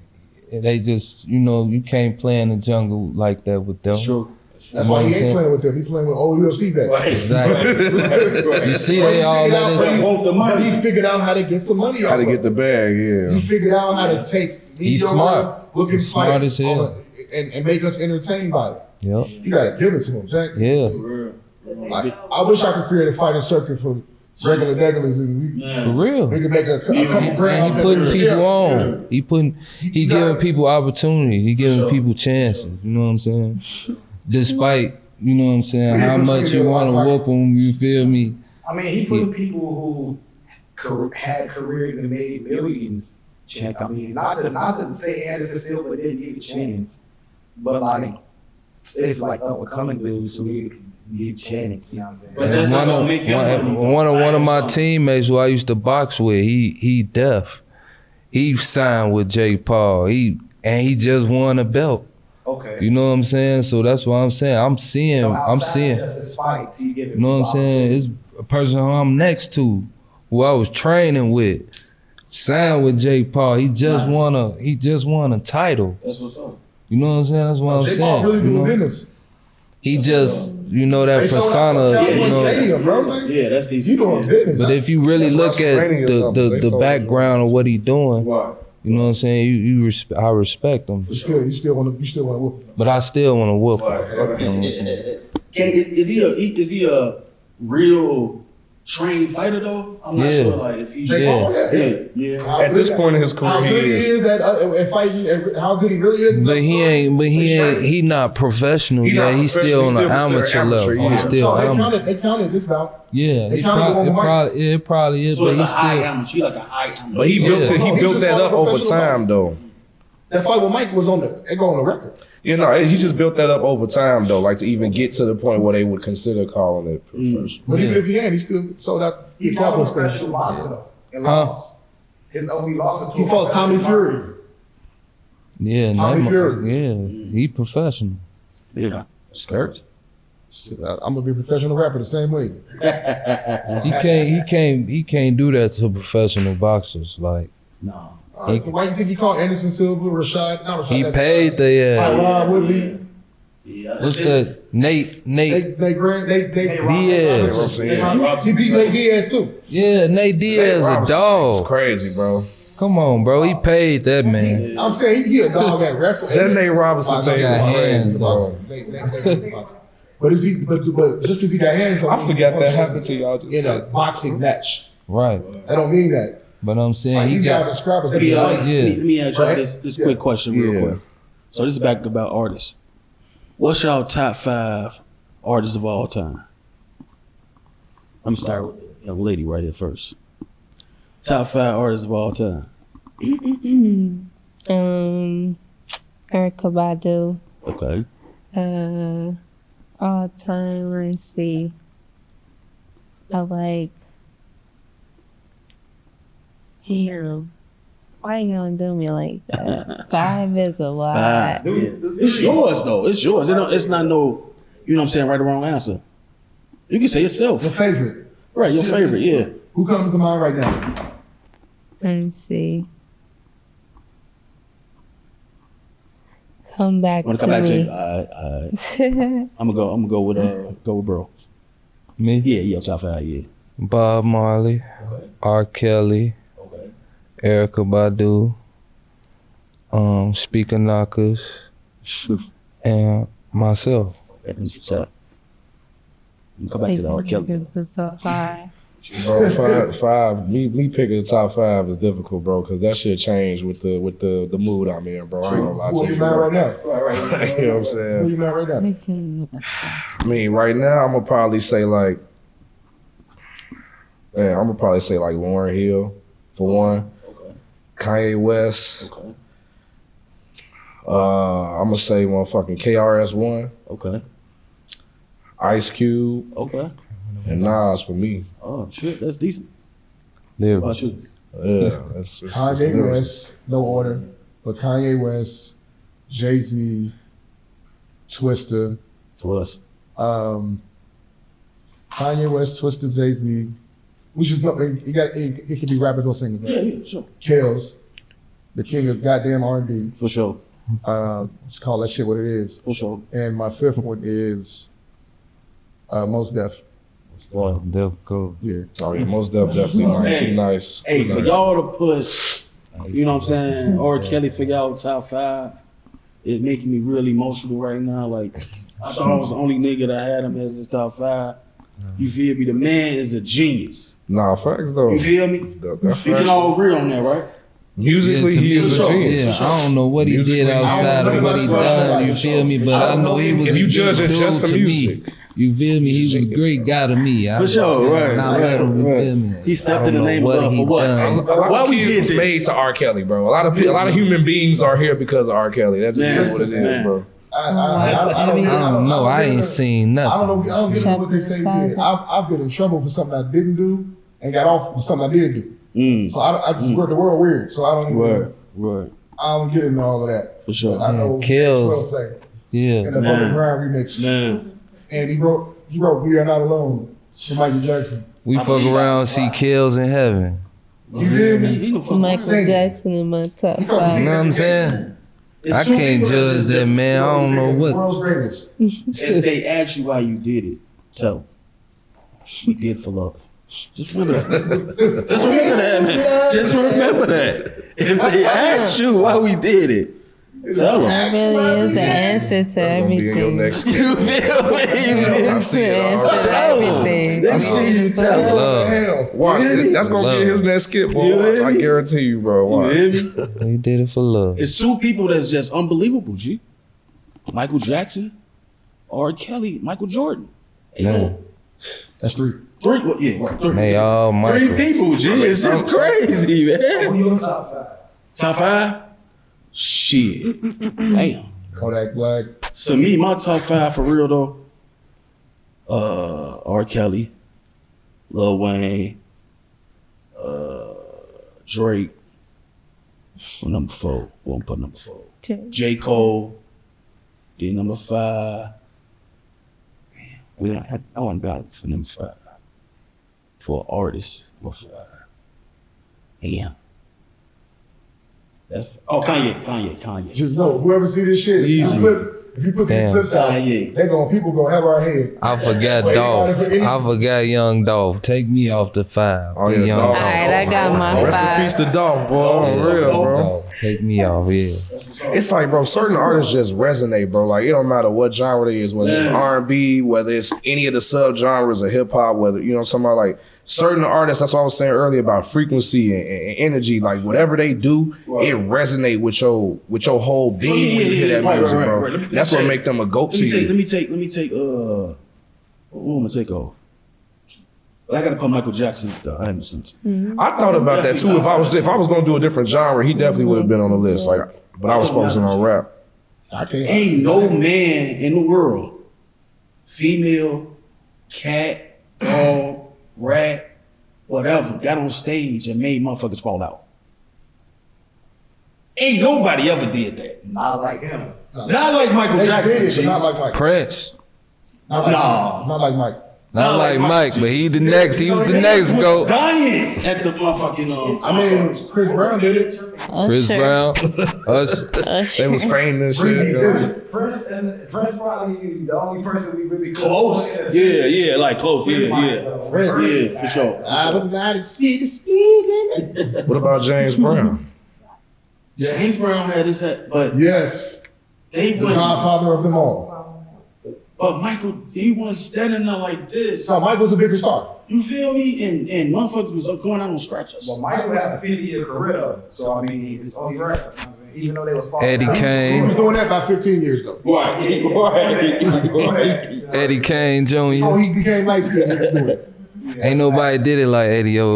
they just, you can't play in the jungle like that with them. Sure. That's why he ain't playing with them. He playing with old UFC vets. Exactly. You see, they all let us. Want the money. He figured out how to get some money off How to of get the bag, He yeah. figured out how to take He's mediocre smart. looking He's smart fights as hell. and make us entertained by it. Yep. You gotta give it to him, Jack. Yeah. I wish I could create a fighting circuit for regular degulars and For real. we could make a couple And grand. he putting people Yeah. on. He giving people opportunity. He giving people chances. You know what I'm saying? Despite, you know what I'm saying, how much you want to whoop them, you feel me? I mean, he put people who had careers and made millions check. I mean, not to say Anderson Silva didn't get a chance, but like it's like up and coming dudes who need a chance. You know what I'm saying? But that's not gonna make him money. One of my teammates who I used to box with, he deaf. He signed with Jake Paul. He just won a belt. Okay. You know what I'm saying? So that's what I'm saying. I'm seeing. Just his fights, he giving You know what I'm saying? It's a person who I'm next to, who I was training with, signed with Jake Paul. He just won a title. That's what's up. You know what I'm saying? That's what I'm Jake saying. Paul really you doing know? business. He just, that They sold persona. out You Cowboy know. Stadium, bro. Like, Yeah, that's you doing business. But if you really That's look why at WrestleMania is up. They the stole it. background of what he doing, Right. you know what I'm saying? I respect him, you still want to whoop him. but I still want to whoop him. You know what I'm saying? Is he a real trained fighter though? I'm not Yeah. sure. Like if he, Jake Paul, yeah. How At good- this point in his how career, good he is. at fighting, and how good he really is. in But that he sport. he not professional He yet. not He's still on professional. the He's still amateur considered level. amateur, He's yeah. still No, amateur. they counted this bout. Yeah, They it counted him on probably is, So but it's a he's high still. amateur. She like a high amateur. But he built Yeah. it. He He built just that fought a up over professional time, though. That fight with Mike was on the record. You know, he just built that up over time, though, like to even get to the point where they would consider calling it professional. But even Yeah. if he had, he still sold out. He the fought a Cowboys professional Stadium. boxer though, and Huh? lost. His only loss He fought Tommy Fury. Yeah, Tommy that- Fury. yeah, he professional. Yeah. Skirt. Shit, I'm gonna be a professional rapper the same way. He can't do that to professional boxers. Like No. Why do you think he called Anderson Silva, Rashad? Not Rashad. he paid the Tyron Woodley. Yeah. what's the Nate Nate Diaz. He beat Nate Diaz too. Yeah, Nate Diaz a It's dog. crazy, bro. Come on, bro. He paid that man. I'm saying he a dog at wrestling. That Nate Robinson thing got is hands, crazy, bro. But is he? But just because he got hands, don't I mean forgot he that function happened to y'all just in a said. boxing match. Right. I don't mean that. But I'm saying Like, he these guys are got scrappers. Let me, Yeah. let me ask you Right? this quick question real Yeah. quick. So this is back about artists. What's y'all top 5 artists of all time? I'm gonna start with the young lady right here first. Top 5 artists of all time. Erykah Badu. Okay. All time, let's see. I like. Damn. Why you gonna do me like that? 5 is a lot. 5. Yeah. It's yours though. It's yours. It's not no, you know what I'm saying, right or wrong answer. You can say yourself. Your favorite. Right, your favorite, yeah. Who comes to mind right now? Let me see. Come back Wanna to come back to me. you? All right. I'm gonna go with bro. me. Yeah, top 5, yeah. Bob Marley, R. Kelly, Okay. Erykah Badu, Speaker Knockers, and myself. That's what's up. Come back to the R. Kelly. The top 5. Bro, five. Me picking the top 5 is difficult, bro, because that shit changed with the mood I'm in, bro. I ain't gonna lie Who to are you, you mad bro. right now? You know what I'm Who are saying? you mad right now? I mean, right now I'm gonna probably say like, man, I'm gonna probably say like Lauryn Hill for one, Okay. Kanye West. Okay. I'm gonna say motherfucking KRS-One, Okay. Ice Cube, Okay. and Nas for me. Oh shit, that's decent. What about Lyrics. you? Yeah, it's Kanye lyrics. West, no order, but Kanye West, Jay-Z, Twista, To us. Kanye West, Twista, Jay-Z. We should know, it could be rappers or singers. Yeah, yeah, sure. Kills, the king of goddamn R&B. For sure. Let's call that shit what it is. For sure. And my 5th one is Most Def. Boy. Def go. Yeah. Oh yeah, most definitely nice. He nice. Hey, He for nice. y'all to put, you know what I'm saying, R. Kelly figure out top 5, it making me really emotional right now. Like, I thought I was the only nigga that had him as his top 5. You feel me? The man is a genius. Nah, facts though. You feel me? That's We can facts. all agree on that, right? Musically, Yeah, to he is me, a genius. Yeah, I don't know what he Musically, did outside of what he done. You feel me? But I know he was If you a judge good it just dude the to music. me. You feel me? He was a great guy to me. For sure, right, And I let him, you right. feel me? He stepped I in the don't name know of love he for what? done. A lot Why of we kids did was this? made to R. Kelly, bro. A lot of human beings are here because of R. Kelly. That's just what it is, Man. bro. I I don't know. I ain't seen I nothing. don't get what they say he did. I've been in trouble for something I didn't do and got off for something I did do. So I just work the world weird. So I don't even, Word. I don't get into all of that. For sure. But I know Kills. 12 play Yeah. and the Bubba Brown remix. Man. And he wrote We Are Not Alone for Michael Jackson. We fuck around, see kills in heaven. You feel me? He the fucking Michael Sing. Jackson in my top You gonna 5. You know what I'm saying? I can't judge that, man. I don't know what. World's greatest. If they ask you why you did it, tell them. We did for love. Just remember that. Just remember that, man. Just remember that. If they ask you why we did it, tell them. That really is the answer to That's gonna be in your everything. next You feel me? I see it Answer already. to everything. That's shit you tell them. Love. Hell. Watch it. That's gonna be his next skit, You bro. hear I me? guarantee you, bro. Watch. You hear me? We did it for love. It's 2 people that's just unbelievable, G. Michael Jackson, R. Kelly, Michael Jordan. Man, That's 3. 3, well, yeah, right, 3. they all 3 Michael. people, G. It's just crazy, man. Who your top 5? Top 5? Shit. Damn. Kodak Black. So me, my top 5 for real though. R. Kelly, Lil Wayne, Drake. Well, number 4. Won't put number 4. J. Cole. Then number 5. I want God for them for artists. Yeah. That's Kanye. Just know, whoever see this shit, if you put these Damn. clips out, Kanye. people gonna have our head. I forgot Dolph. I forgot Young Dolph. Take me off the 5. Oh, yeah, Young Dolph. All right, I got my Rest in 5. peace to Dolph, boy. On real, bro. Take me off, yeah. It's like, bro, certain artists just resonate, bro. Like, it don't matter what genre it is, whether it's R&B, whether it's any of the sub-genres of hip-hop, whether, you know, somebody like certain artists, that's what I was saying earlier about frequency and energy, like whatever they do, it resonate with your whole being when you hear that music, bro. That's what make them a goat to you. Let me take, what am I take off? I gotta put Michael Jackson at the Andersons. I thought about that too. If I was gonna do a different genre, he definitely would have been on the list. Like, but I was focusing on rap. Ain't no man in the world, female, cat, dog, rat, whatever, got on stage and made motherfuckers fall out. Ain't nobody ever did that. Not like him. Not like Michael Jackson. G. Not like Mike. Prince. Not like Mike. Not like Mike, but he the next. He was the next GOAT. Dying at the motherfucking. I mean, Chris Brown did it. Chris Brown. Usher. They was fainting and shit. First probably the only person we really Close. Yeah, like close. Yeah, for sure. I would not to see the speed. What about James Brown? James Brown had his head, but Yes, they the went. godfather of them all. But Michael, he wasn't standing there like this. So Mike was a bigger star. You feel me? And motherfuckers was going out on scratches. Well, Michael had a 50-year career, though. So I mean, it's only right. You know what I'm saying? Even though they was falling Eddie out. He was Kane. doing that about 15 years though. Eddie Kane So Jr. he became light skinned. Ain't nobody did it like Eddie Kane.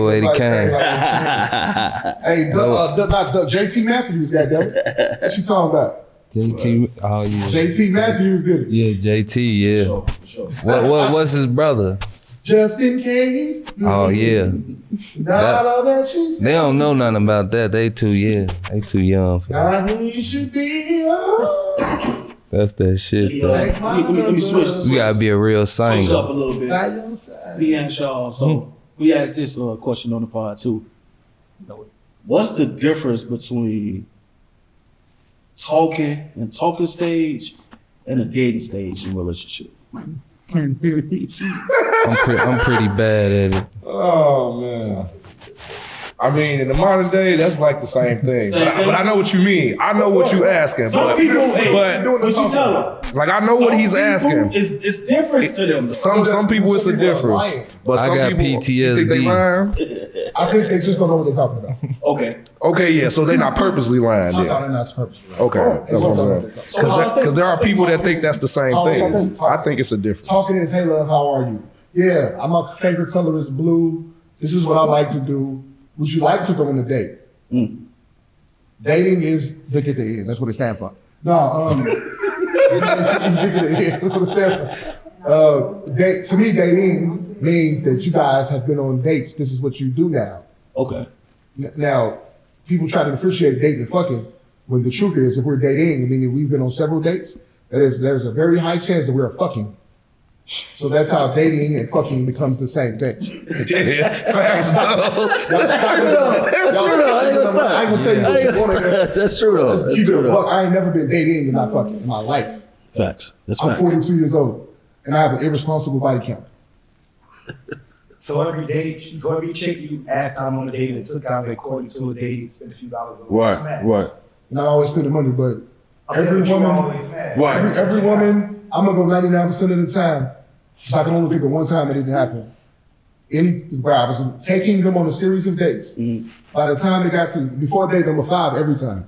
Hey, JT Matthews, goddamn. What you talking about? JT. Oh yeah. JT Matthews did it. Yeah, JT. Yeah. What's his brother? Just in case. Oh yeah. Not all that you say. They don't know nothing about that. They too young for that. Not who you should be. Oh. That's that shit though. Let me switch. You gotta be a real Switch up singer. a little bit. By your side. We asked y'all. So we asked this question on the pod too. What's the difference between talking stage and a dating stage in a relationship? I'm pretty bad at it. Oh man. I mean, in the modern day, that's like the same thing. But I know what you mean. I know what you asking. Some people, but what you tell them? like I know what he's asking. It's different to them. Some people it's a difference. But I some got people, you think they PTSD. lying? I think they just don't know what they're talking about. Okay. Okay, yeah. So they're not purposely lying. No, Yeah. they're not purposely. Okay, that's what I'm saying. Because there are people that think that's the same thing. I think it's a difference. Talking is, hey love, how are you? Yeah, my favorite color is blue. This is what I like to do. Would you like to go on a date? Dating is dick at the end. That's what it stands for. No, dick at the end. That's what it stands for. To me, dating means that you guys have been on dates. This is what you do now. Okay. Now, people try to differentiate dating and fucking, when the truth is, if we're dating, meaning we've been on several dates, there's a very high chance that we're fucking. So that's how dating and fucking becomes the same thing. Yeah, facts though. That's true though. I ain't gonna tell you what you want to That's true though. Let's keep it a buck. I ain't never been dating and not fucking in my life. Facts. That's I'm facts. 42 years old, and I have an irresponsible body count. So every chick you asked out on a date and took out according to a date, spent a few dollars on a smack. Right. And I always spend the money, but I said, every but you woman, always smack. Right. every woman, I'm gonna go 99% of the time. So I can only pick it one time it didn't happen. Where I was taking them on a series of dates. By the time they got to before date number 5, every time,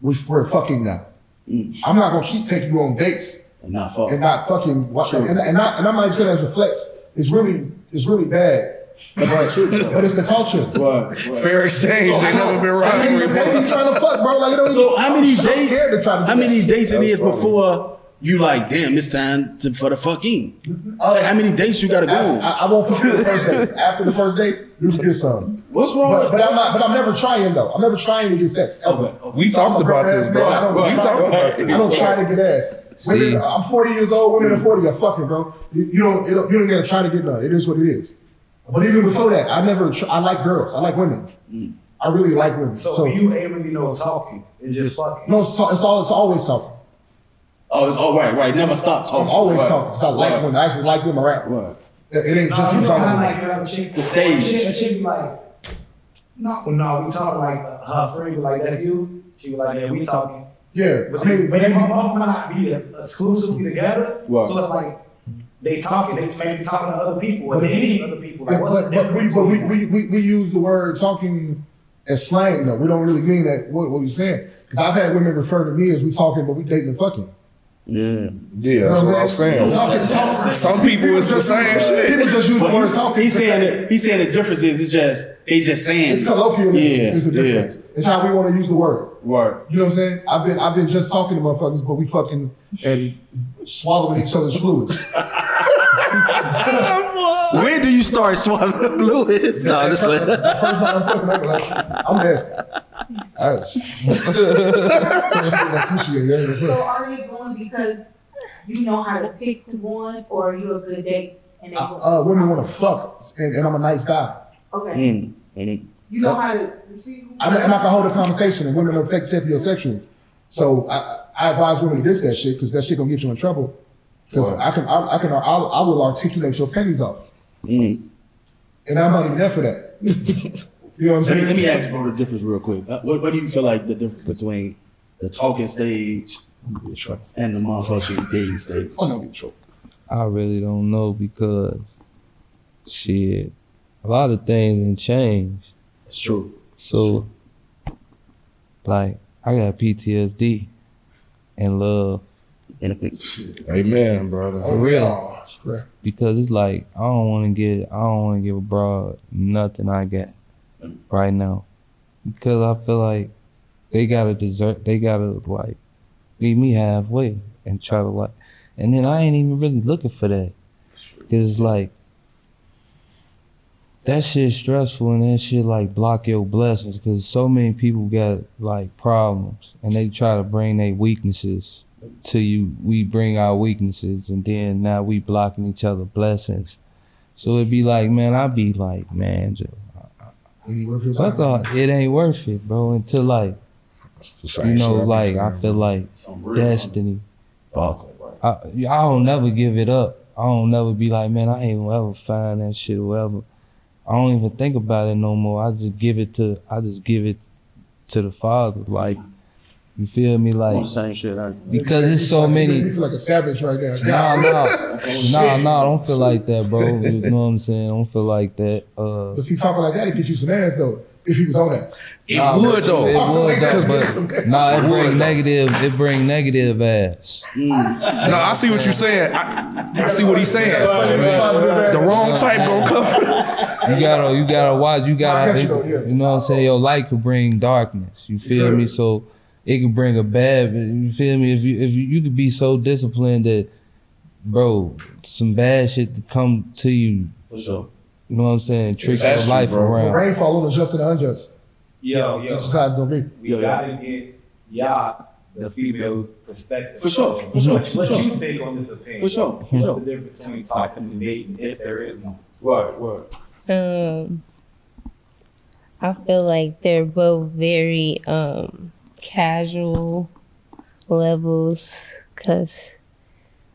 we're fucking now. I'm not gonna keep taking you on dates And not fuck. and not fucking and I'm not saying as a flex. It's really bad. But it's the culture. Right. Fair exchange. They never been I mean, right. they be trying to fuck, bro. Like, it don't So even- how many I'm so dates? scared to try to do How that. many dates it is funny. before you like? Damn, it's time for the fucking. Like, how many dates you gotta go? I won't fuck the first date. After the first date, you can get some. What's wrong? But I'm never trying though. I'm never trying to get sex. Ever. Okay. We talked about this, bro. I don't We talked about I don't try to get ass. See, I'm 40 years old. Women at 40 are fucking, bro. You don't gotta try to get none. It is what it is. But even before that, I like girls. I like women. I really like women. So for you, ain't really no talking. It's just fucking. No, it's always talking. Oh, it's all right. Never stop talking. I'm always right. talking. Cause I like women. I actually like them around. Right. It ain't just You you know how talking. like you have a chick, The stage. A chick be like, no, we talking like her friend be like, that's you. She be like, yeah, we talking. Yeah, But I mean, they might not be exclusively together. Right. So it's like they talking. They maybe talking to other people or dating other people. Like, what's the but difference between that? we use the word talking as slang though. We don't really mean that what we're saying. Because I've had women refer to me as we talking, but we dating and fucking. Yeah. Yeah, that's what I'm saying. Talking. Some people it's the same shit. People just use the word talking. He's saying the difference is they just saying It's colloquialism. Yeah, It's the difference. It's how we want to use the word. Right. You know what I'm saying? I've been just talking to motherfuckers, but we fucking and swallowing each other's fluids. When do you start swallowing fluids? No, this That's the first time I'm fucking like, I'm nasty. I appreciate it. So are you going because you know how to pick the one, or you a good date and they go? Women want to fuck, and I'm a nice guy. Okay. You know how to see who. I can hold a conversation, and women are fake sapiosexual. So I advise women to diss that shit because that shit gonna get you in trouble. Because I will articulate your pennies off, and I'm not even there for that. You know what I'm saying? Let me ask you bro the difference real quick. What do you feel like the difference between the talking stage and the motherfucking dating stage? Oh no, trouble. I really don't know because shit, a lot of things done changed. It's true. So, like, I got PTSD and love. Amen, brother. Oh, real. Yeah. Because it's like I don't want to give a broad nothing I got right now, because I feel like they gotta like meet me halfway and try to like, and then I ain't even really looking for that, because it's like that shit stressful and that shit like block your blessings, because so many people got like problems and they try to bring their weaknesses to you. We bring our weaknesses and then now we blocking each other blessings. So it'd be like, man, I'd be like, man, fuck off, it ain't worth it, bro, until like, you know, like I feel like destiny. I don't never give it up. I don't never be like, man, I ain't gonna ever find that shit or whatever. I don't even think about it no more. I just give it to the Father. Like, you feel me? Like, Same shit. because it's so many. You feel like a savage right now. Nah, don't feel like that, bro. You know what I'm saying? Don't feel like that. But see, talking like that, it gets you some ass though. If he was on that. It would though. It bring negative ass. No, I see what you're saying. I see what he's saying. The wrong type gonna come. You gotta watch. You know what I'm saying? Your light could bring darkness. You feel me? So it could bring a bad. You feel me? If you could be so disciplined that, bro, some bad shit to come to you. For sure. You know what I'm saying? Trick your life around. Rainfall on the just and the unjust. Yo. That's just how it's gonna be. We gotta get y'all the female perspective. For sure. What you think on this opinion? For sure. What's the difference between talking and dating, if there is one? Right. I feel like they're both very casual levels, because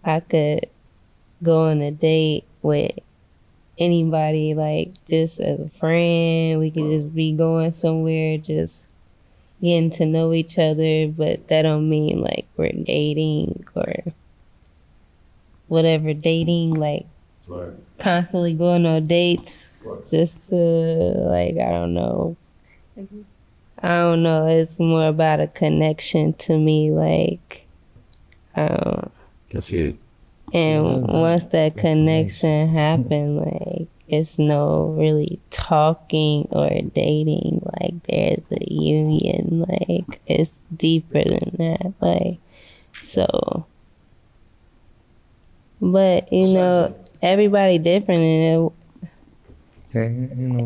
I could go on a date with anybody, like just as a friend. We could just be going somewhere, just getting to know each other, but that don't mean like we're dating or whatever. Dating, like constantly going on dates, just to like, I don't know. It's more about a connection to me, like, That's it. and once that connection happen, like, it's no really talking or dating. Like, there's a union. Like, it's deeper than that. Like, so. But, you know, everybody different, and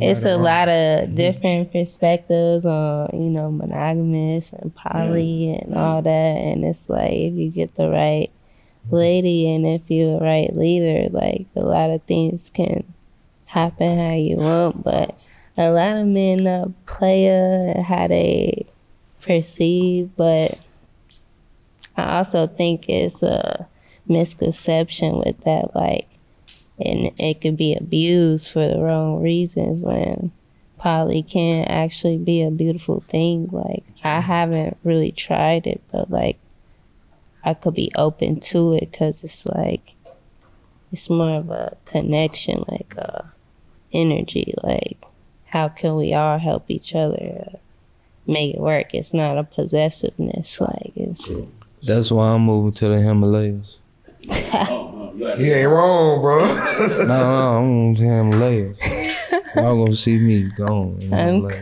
it's a lot of different perspectives on, you know, monogamous and poly and all that. And it's like, if you get the right lady, and if you're a right leader, like a lot of things can happen how you want. But a lot of men player how they perceive, but I also think it's a misconception with that, like, and it could be abused for the wrong reasons when poly can actually be a beautiful thing. Like, I haven't really tried it, but like, I could be open to it because it's like, it's more of a connection, like a energy, like how can we all help each other make it work? It's not a possessiveness, like it's. That's why I'm moving to the Himalayas. You ain't wrong, bro. No, I'm moving to the Himalayas. Y'all gonna see me gone. in the I'm Himalayas.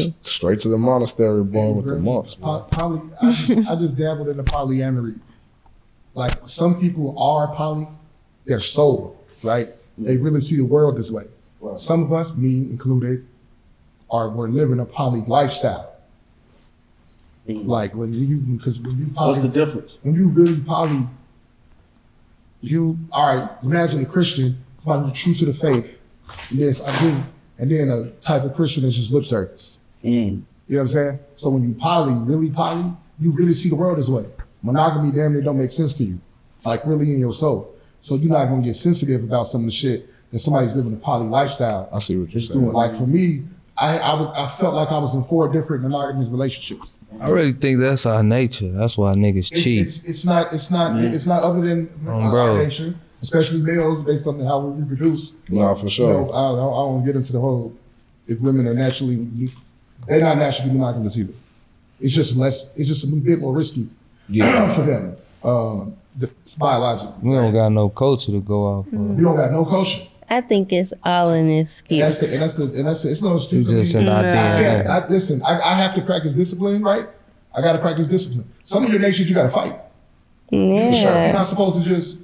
coming. Straight to the monastery, boy, with the monks. I just dabbled in the polyamory. Like, some people are poly, they're soul, right? They really see the world this way. Some of us, me included, we're living a poly lifestyle. Like, because when you poly, What's the difference? when you really poly, all right, imagine a Christian, somebody who's true to the faith, and then a type of Christian that's just lip service. You know what I'm saying? So when you really poly, you really see the world this way. Monogamy damn near don't make sense to you, like really in your soul. So you're not gonna get sensitive about some of the shit that somebody's living a poly lifestyle. I see what you're is saying. doing. Like for me, I felt like I was in 4 different monogamous relationships. I really think that's our nature. That's why niggas cheat. It's not other than Bro. our nature, especially males, based on how we reproduce. No, for You sure. know, I don't get into the whole if women are they're not naturally monogamous either. It's just a bit more risky for them. It's biologically. We don't got no culture to go off of. We don't got no culture. I think it's all an excuse. It's no excuse. It's just in our I can't. DNA. Listen, I have to practice discipline, right? I got to practice discipline. Some of your natures you got to fight. Yeah. For sure. You're not supposed to just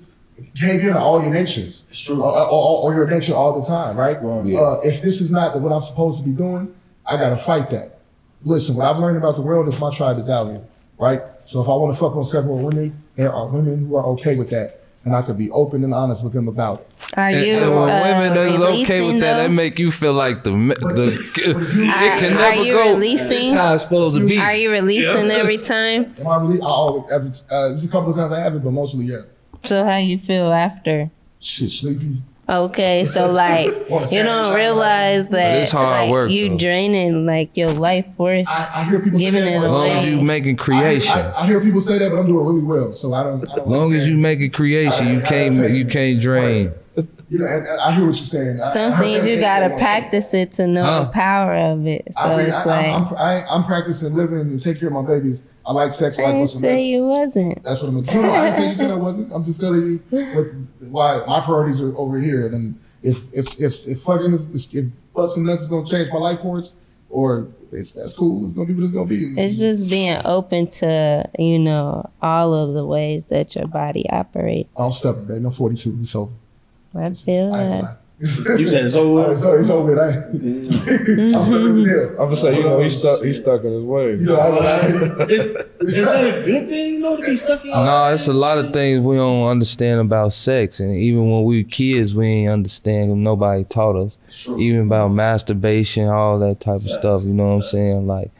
cave in on all your natures. It's true. Or your nature all the time, right? Yeah. If this is not what I'm supposed to be doing, I got to fight that. Listen, what I've learned about the world is my tribe is out here, right? So if I want to fuck on several women, there are women who are okay with that. And I could be open and honest with them about it. Are you And when women that's okay releasing with that, though? that make you feel like it can Are never you go. releasing? It's how it's supposed to be. Are you releasing every time? Am I really? I always, there's a couple of times I haven't, but mostly, yeah. So how you feel after? Shit, sleepy. Okay, so like you don't realize that it's hard like, work, you though. draining like your life force. I hear people Giving say it that. As long as you making creation. I hear people say that, but I'm doing really well, so I don't. As long as you making creation, you can't drain. You know, and I hear what you're saying. Some things you gotta practice it to know the power of it. So it's like I'm practicing living and take care of my babies. I like sex. I I like didn't muscle say you wasn't. That's what I'm doing. No, I didn't say you said I wasn't. I'm just telling you why my priorities are over here. And if fucking if busting nuts is gonna change my life force, or that's cool. It's gonna be what it's gonna be. It's just being open to, all of the ways that your body operates. I'm stubborn, baby. I'm 42, so I feel I ain't that. gonna lie. You said it's over. It's over. I'm stubborn as hell. I'm gonna say, he's stuck in his ways. You know, Is that a good thing, to be stuck in? No, it's a lot of things we don't understand about sex, and even when we were kids, we ain't understand 'cause nobody taught us. Even about masturbation, all that type of stuff. You know what I'm saying? Like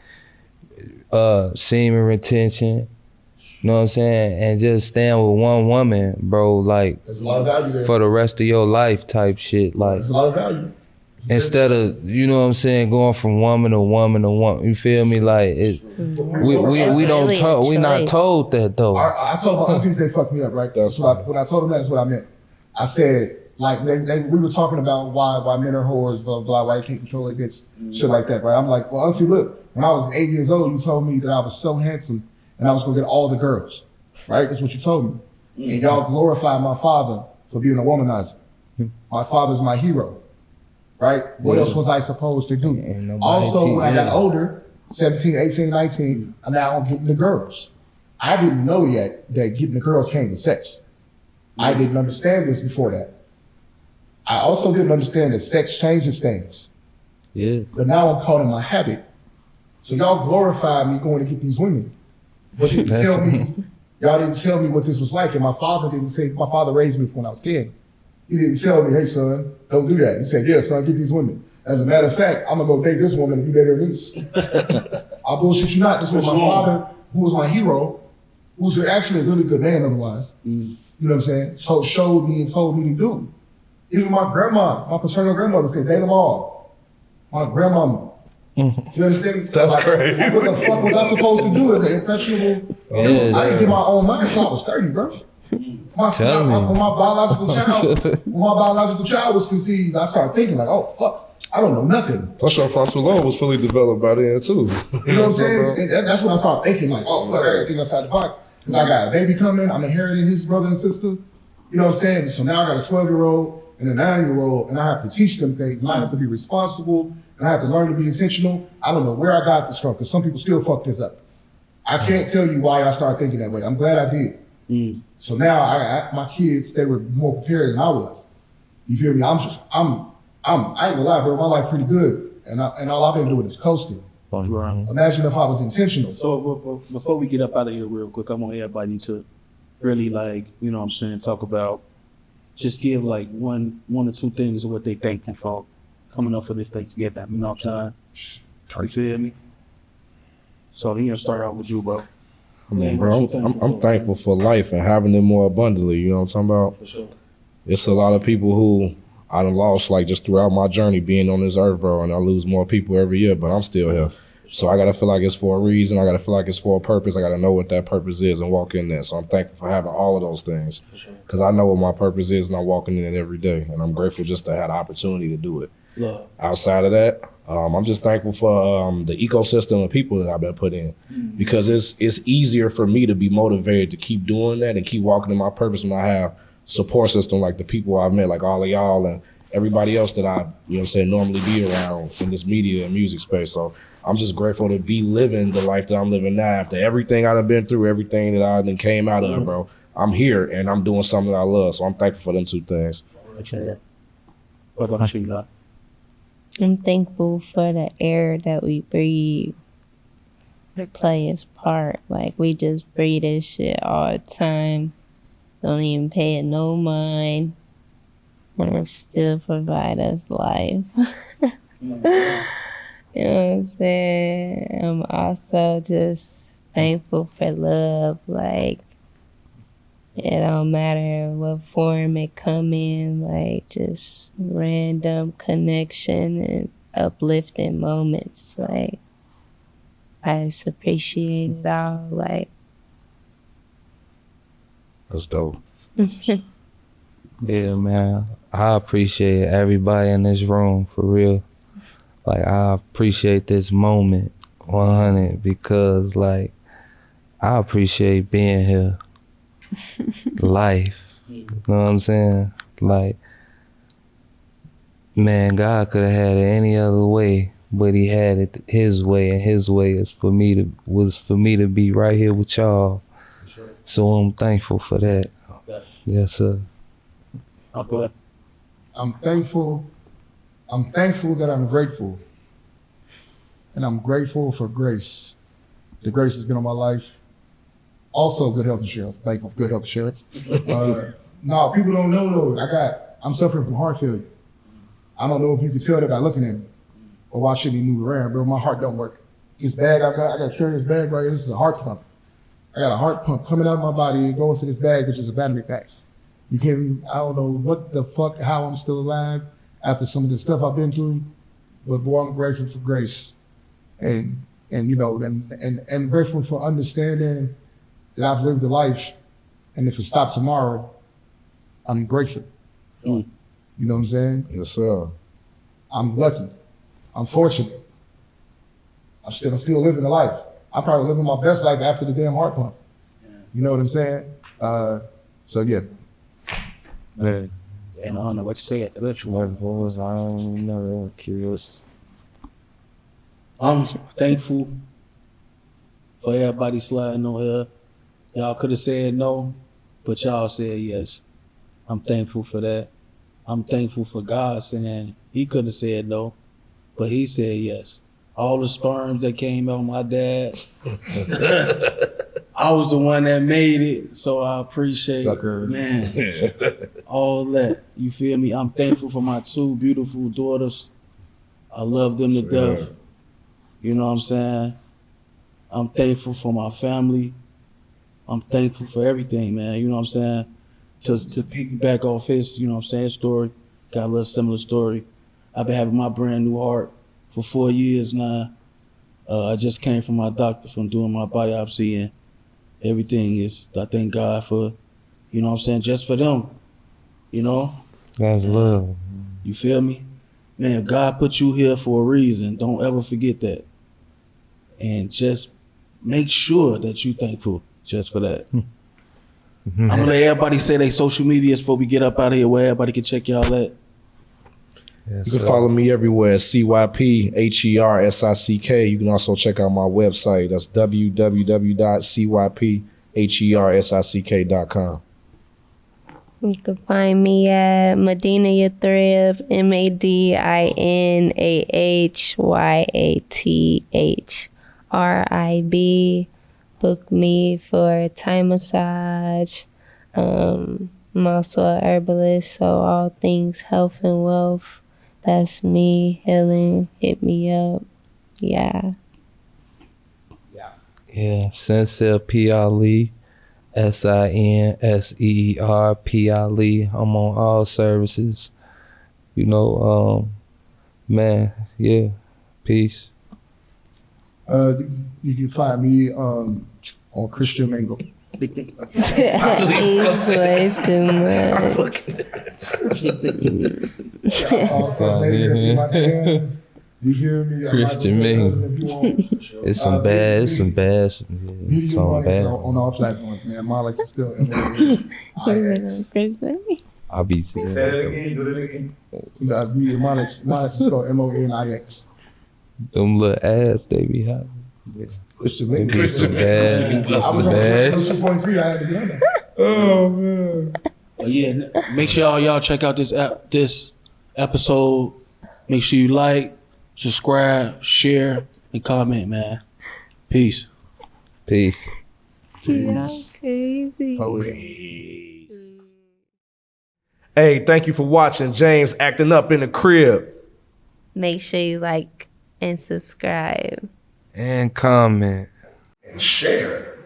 semen retention. You know what I'm saying? And just staying with one woman, bro, like There's a lot of value there. for the rest of your life type shit. Like There's a lot of value. instead of, you know what I'm saying, going from woman to woman to woman. You feel me? Like we don't really a talk, we not choice. told that though. I told my aunties they fucked me up, right? When I told them that's what I meant. I said, like, we were talking about why men are whores, blah, blah, why you can't control their bitch, shit like that, right? I'm like, well, auntie, look, when I was 8 years old, you told me that I was so handsome and I was gonna get all the girls, right? That's what you told me. And y'all glorified my father for being a womanizer. My father's my hero, right? What else was I supposed to do? Ain't nobody Also, teach when I got you. older, 17, 18, 19, I'm now getting the girls. I didn't know yet that getting the girls came with sex. I didn't understand this before that. I also didn't understand that sex changes things. Yeah. But now I'm caught in my habit. So y'all glorify me going to get these women. But you tell me y'all didn't tell me what this was like. And my father raised me when I was 10. He didn't tell me, hey son, don't do that. He said, yeah son, get these women. As a matter of fact, I'm gonna go date this woman and you date her niece. I bullshit you not. This was my father, who was my hero, who's actually a really good man otherwise. You know what I'm saying? So showed me and told me to do. Even my grandma, my paternal grandmother said, date them all. My grandmama. You understand? That's crazy. What the fuck was I supposed to do as an impressionable? I didn't get my own money until I was 30, bro. When my biological child was conceived, I started thinking like, oh fuck, I don't know nothing. Plus your frontal lobe was fully developed by then too. You know what I'm saying? And that's when I started thinking like, oh fuck, I gotta think outside the box. Cause I got a baby coming, I'm inheriting his brother and sister. You know what I'm saying? So now I got a 12-year-old and a 9-year-old, and I have to teach them things, and I have to be responsible, and I have to learn to be intentional. I don't know where I got this from, because some people still fuck this up. I can't tell you why I started thinking that way. I'm glad I did. So now my kids, they were more prepared than I was. You feel me? I ain't gonna lie, bro, my life pretty good, and all I've been doing is coasting. Imagine if I was intentional. So before we get up out of here real quick, I want everybody to really like, you know what I'm saying, talk about, just give like one or two things of what they thankful for coming up for this Thanksgiving. You know what I'm saying? You feel me? So he gonna start out with you, bro. I mean, bro, I'm thankful for life and having it more abundantly. You know what I'm talking about? For sure. It's a lot of people who I done lost, like, just throughout my journey being on this earth, bro, and I lose more people every year, but I'm still here. So I gotta feel like it's for a reason. I gotta feel like it's for a purpose. I gotta know what that purpose is and walk in there. So I'm thankful for having all of those things, because I know what my purpose is and I'm walking in it every day. And I'm grateful just to have the opportunity to do it. Love. Outside of that, I'm just thankful for the ecosystem of people that I've been put in, because it's easier for me to be motivated to keep doing that and keep walking in my purpose when I have support system like the people I've met, like all of y'all and everybody else that I, you know what I'm saying, normally be around in this media and music space. So I'm just grateful to be living the life that I'm living now. After everything I've been through, everything that I done came out of, bro, I'm here and I'm doing something that I love. So I'm thankful for them two things. What about you, God? I'm thankful for the air that we breathe. It play its part. Like, we just breathe this shit all the time. Don't even pay it no mind. And it still provide us life. You know what I'm saying? I'm also just thankful for love. Like, it don't matter what form it come in, like just random connection and uplifting moments. Like, I just appreciate it all. Like, That's dope. Yeah, man. I appreciate everybody in this room, for real. Like, I appreciate this moment 100, because, like, I appreciate being here. Life. You know what I'm saying? Like, man, God could have had it any other way, but he had it his way, and his way was for me to be right here with y'all. Sure. So I'm thankful for that. Okay. Yes, sir. Okay. I'm thankful that I'm grateful. And I'm grateful for grace. The grace has been on my life. Also, good health insurance. Thankful for good health insurance. No, people don't know though. I'm suffering from heart failure. I don't know if you can tell that by looking at me or watching me move around, bro. My heart don't work. This bag I got to carry this bag right here. This is a heart pump. I got a heart pump coming out of my body and going to this bag, which is a battery pack. You can't, I don't know what the fuck, how I'm still alive after some of the stuff I've been through, but boy, I'm grateful for grace. And you know, and grateful for understanding that I've lived a life, and if it stops tomorrow, I'm grateful. You know what I'm saying? Yes, sir. I'm lucky. I'm fortunate. I'm still living a life. I'm probably living my best life after the damn heart pump. You know what I'm saying? So yeah. And I don't know what to say at the ritual. What was I don't know, curious. I'm thankful for everybody sliding on here. Y'all could have said no, but y'all said yes. I'm thankful for that. I'm thankful for God saying he could have said no, but he said yes. All the sperms that came out of my dad, I was the one that made it, so I appreciate Sucker. man, all that. You feel me? I'm thankful for my 2 beautiful daughters. I love them to death. You know what I'm saying? I'm thankful for my family. I'm thankful for everything, man. You know what I'm saying? To piggyback off his, you know what I'm saying, story, got a little similar story. I've been having my brand new heart for 4 years now. I just came from my doctor from doing my biopsy, and everything is, I thank God for, you know what I'm saying, just for them, you know? That's love. You feel me? Man, God put you here for a reason. Don't ever forget that. And just make sure that you thankful just for that. I'm gonna let everybody say they social medias before we get up out of here, where everybody can check y'all at. Yes, You can follow me everywhere, CYPHERSICK. You can also check out my website. That's www.cyphersick.com. You can find me at Medina Yathrib, MADINAHYATHRIB. Book me for Thai massage. I'm also a herbalist, so all things health and wealth. That's me, healing. Hit me up. Yeah. Yeah, Sinseer P.I.L.E. Sinseer P.I.L.E. I'm on all services. You know, man, yeah. Peace. You can find me on Christian Mango. Inflation, man. You hear me? Christian Mingle. It's some bad, some bad. On all platforms, man. Monix is spelled M-O-N-I-X. I'll be Say that again. Do it again. Monix is spelled M-O-N-I-X. Them little ass they be hot. Christian They Mingle. be some bad, I was some on bad. 2.3. I had to get on that. Oh, man. But yeah, make sure y'all check out this episode. Make sure you like, subscribe, share, and comment, man. Peace. Peace. That's crazy. Hey, thank you for watching James Acting Up in the Crib. Make sure you like and subscribe. And comment. And share.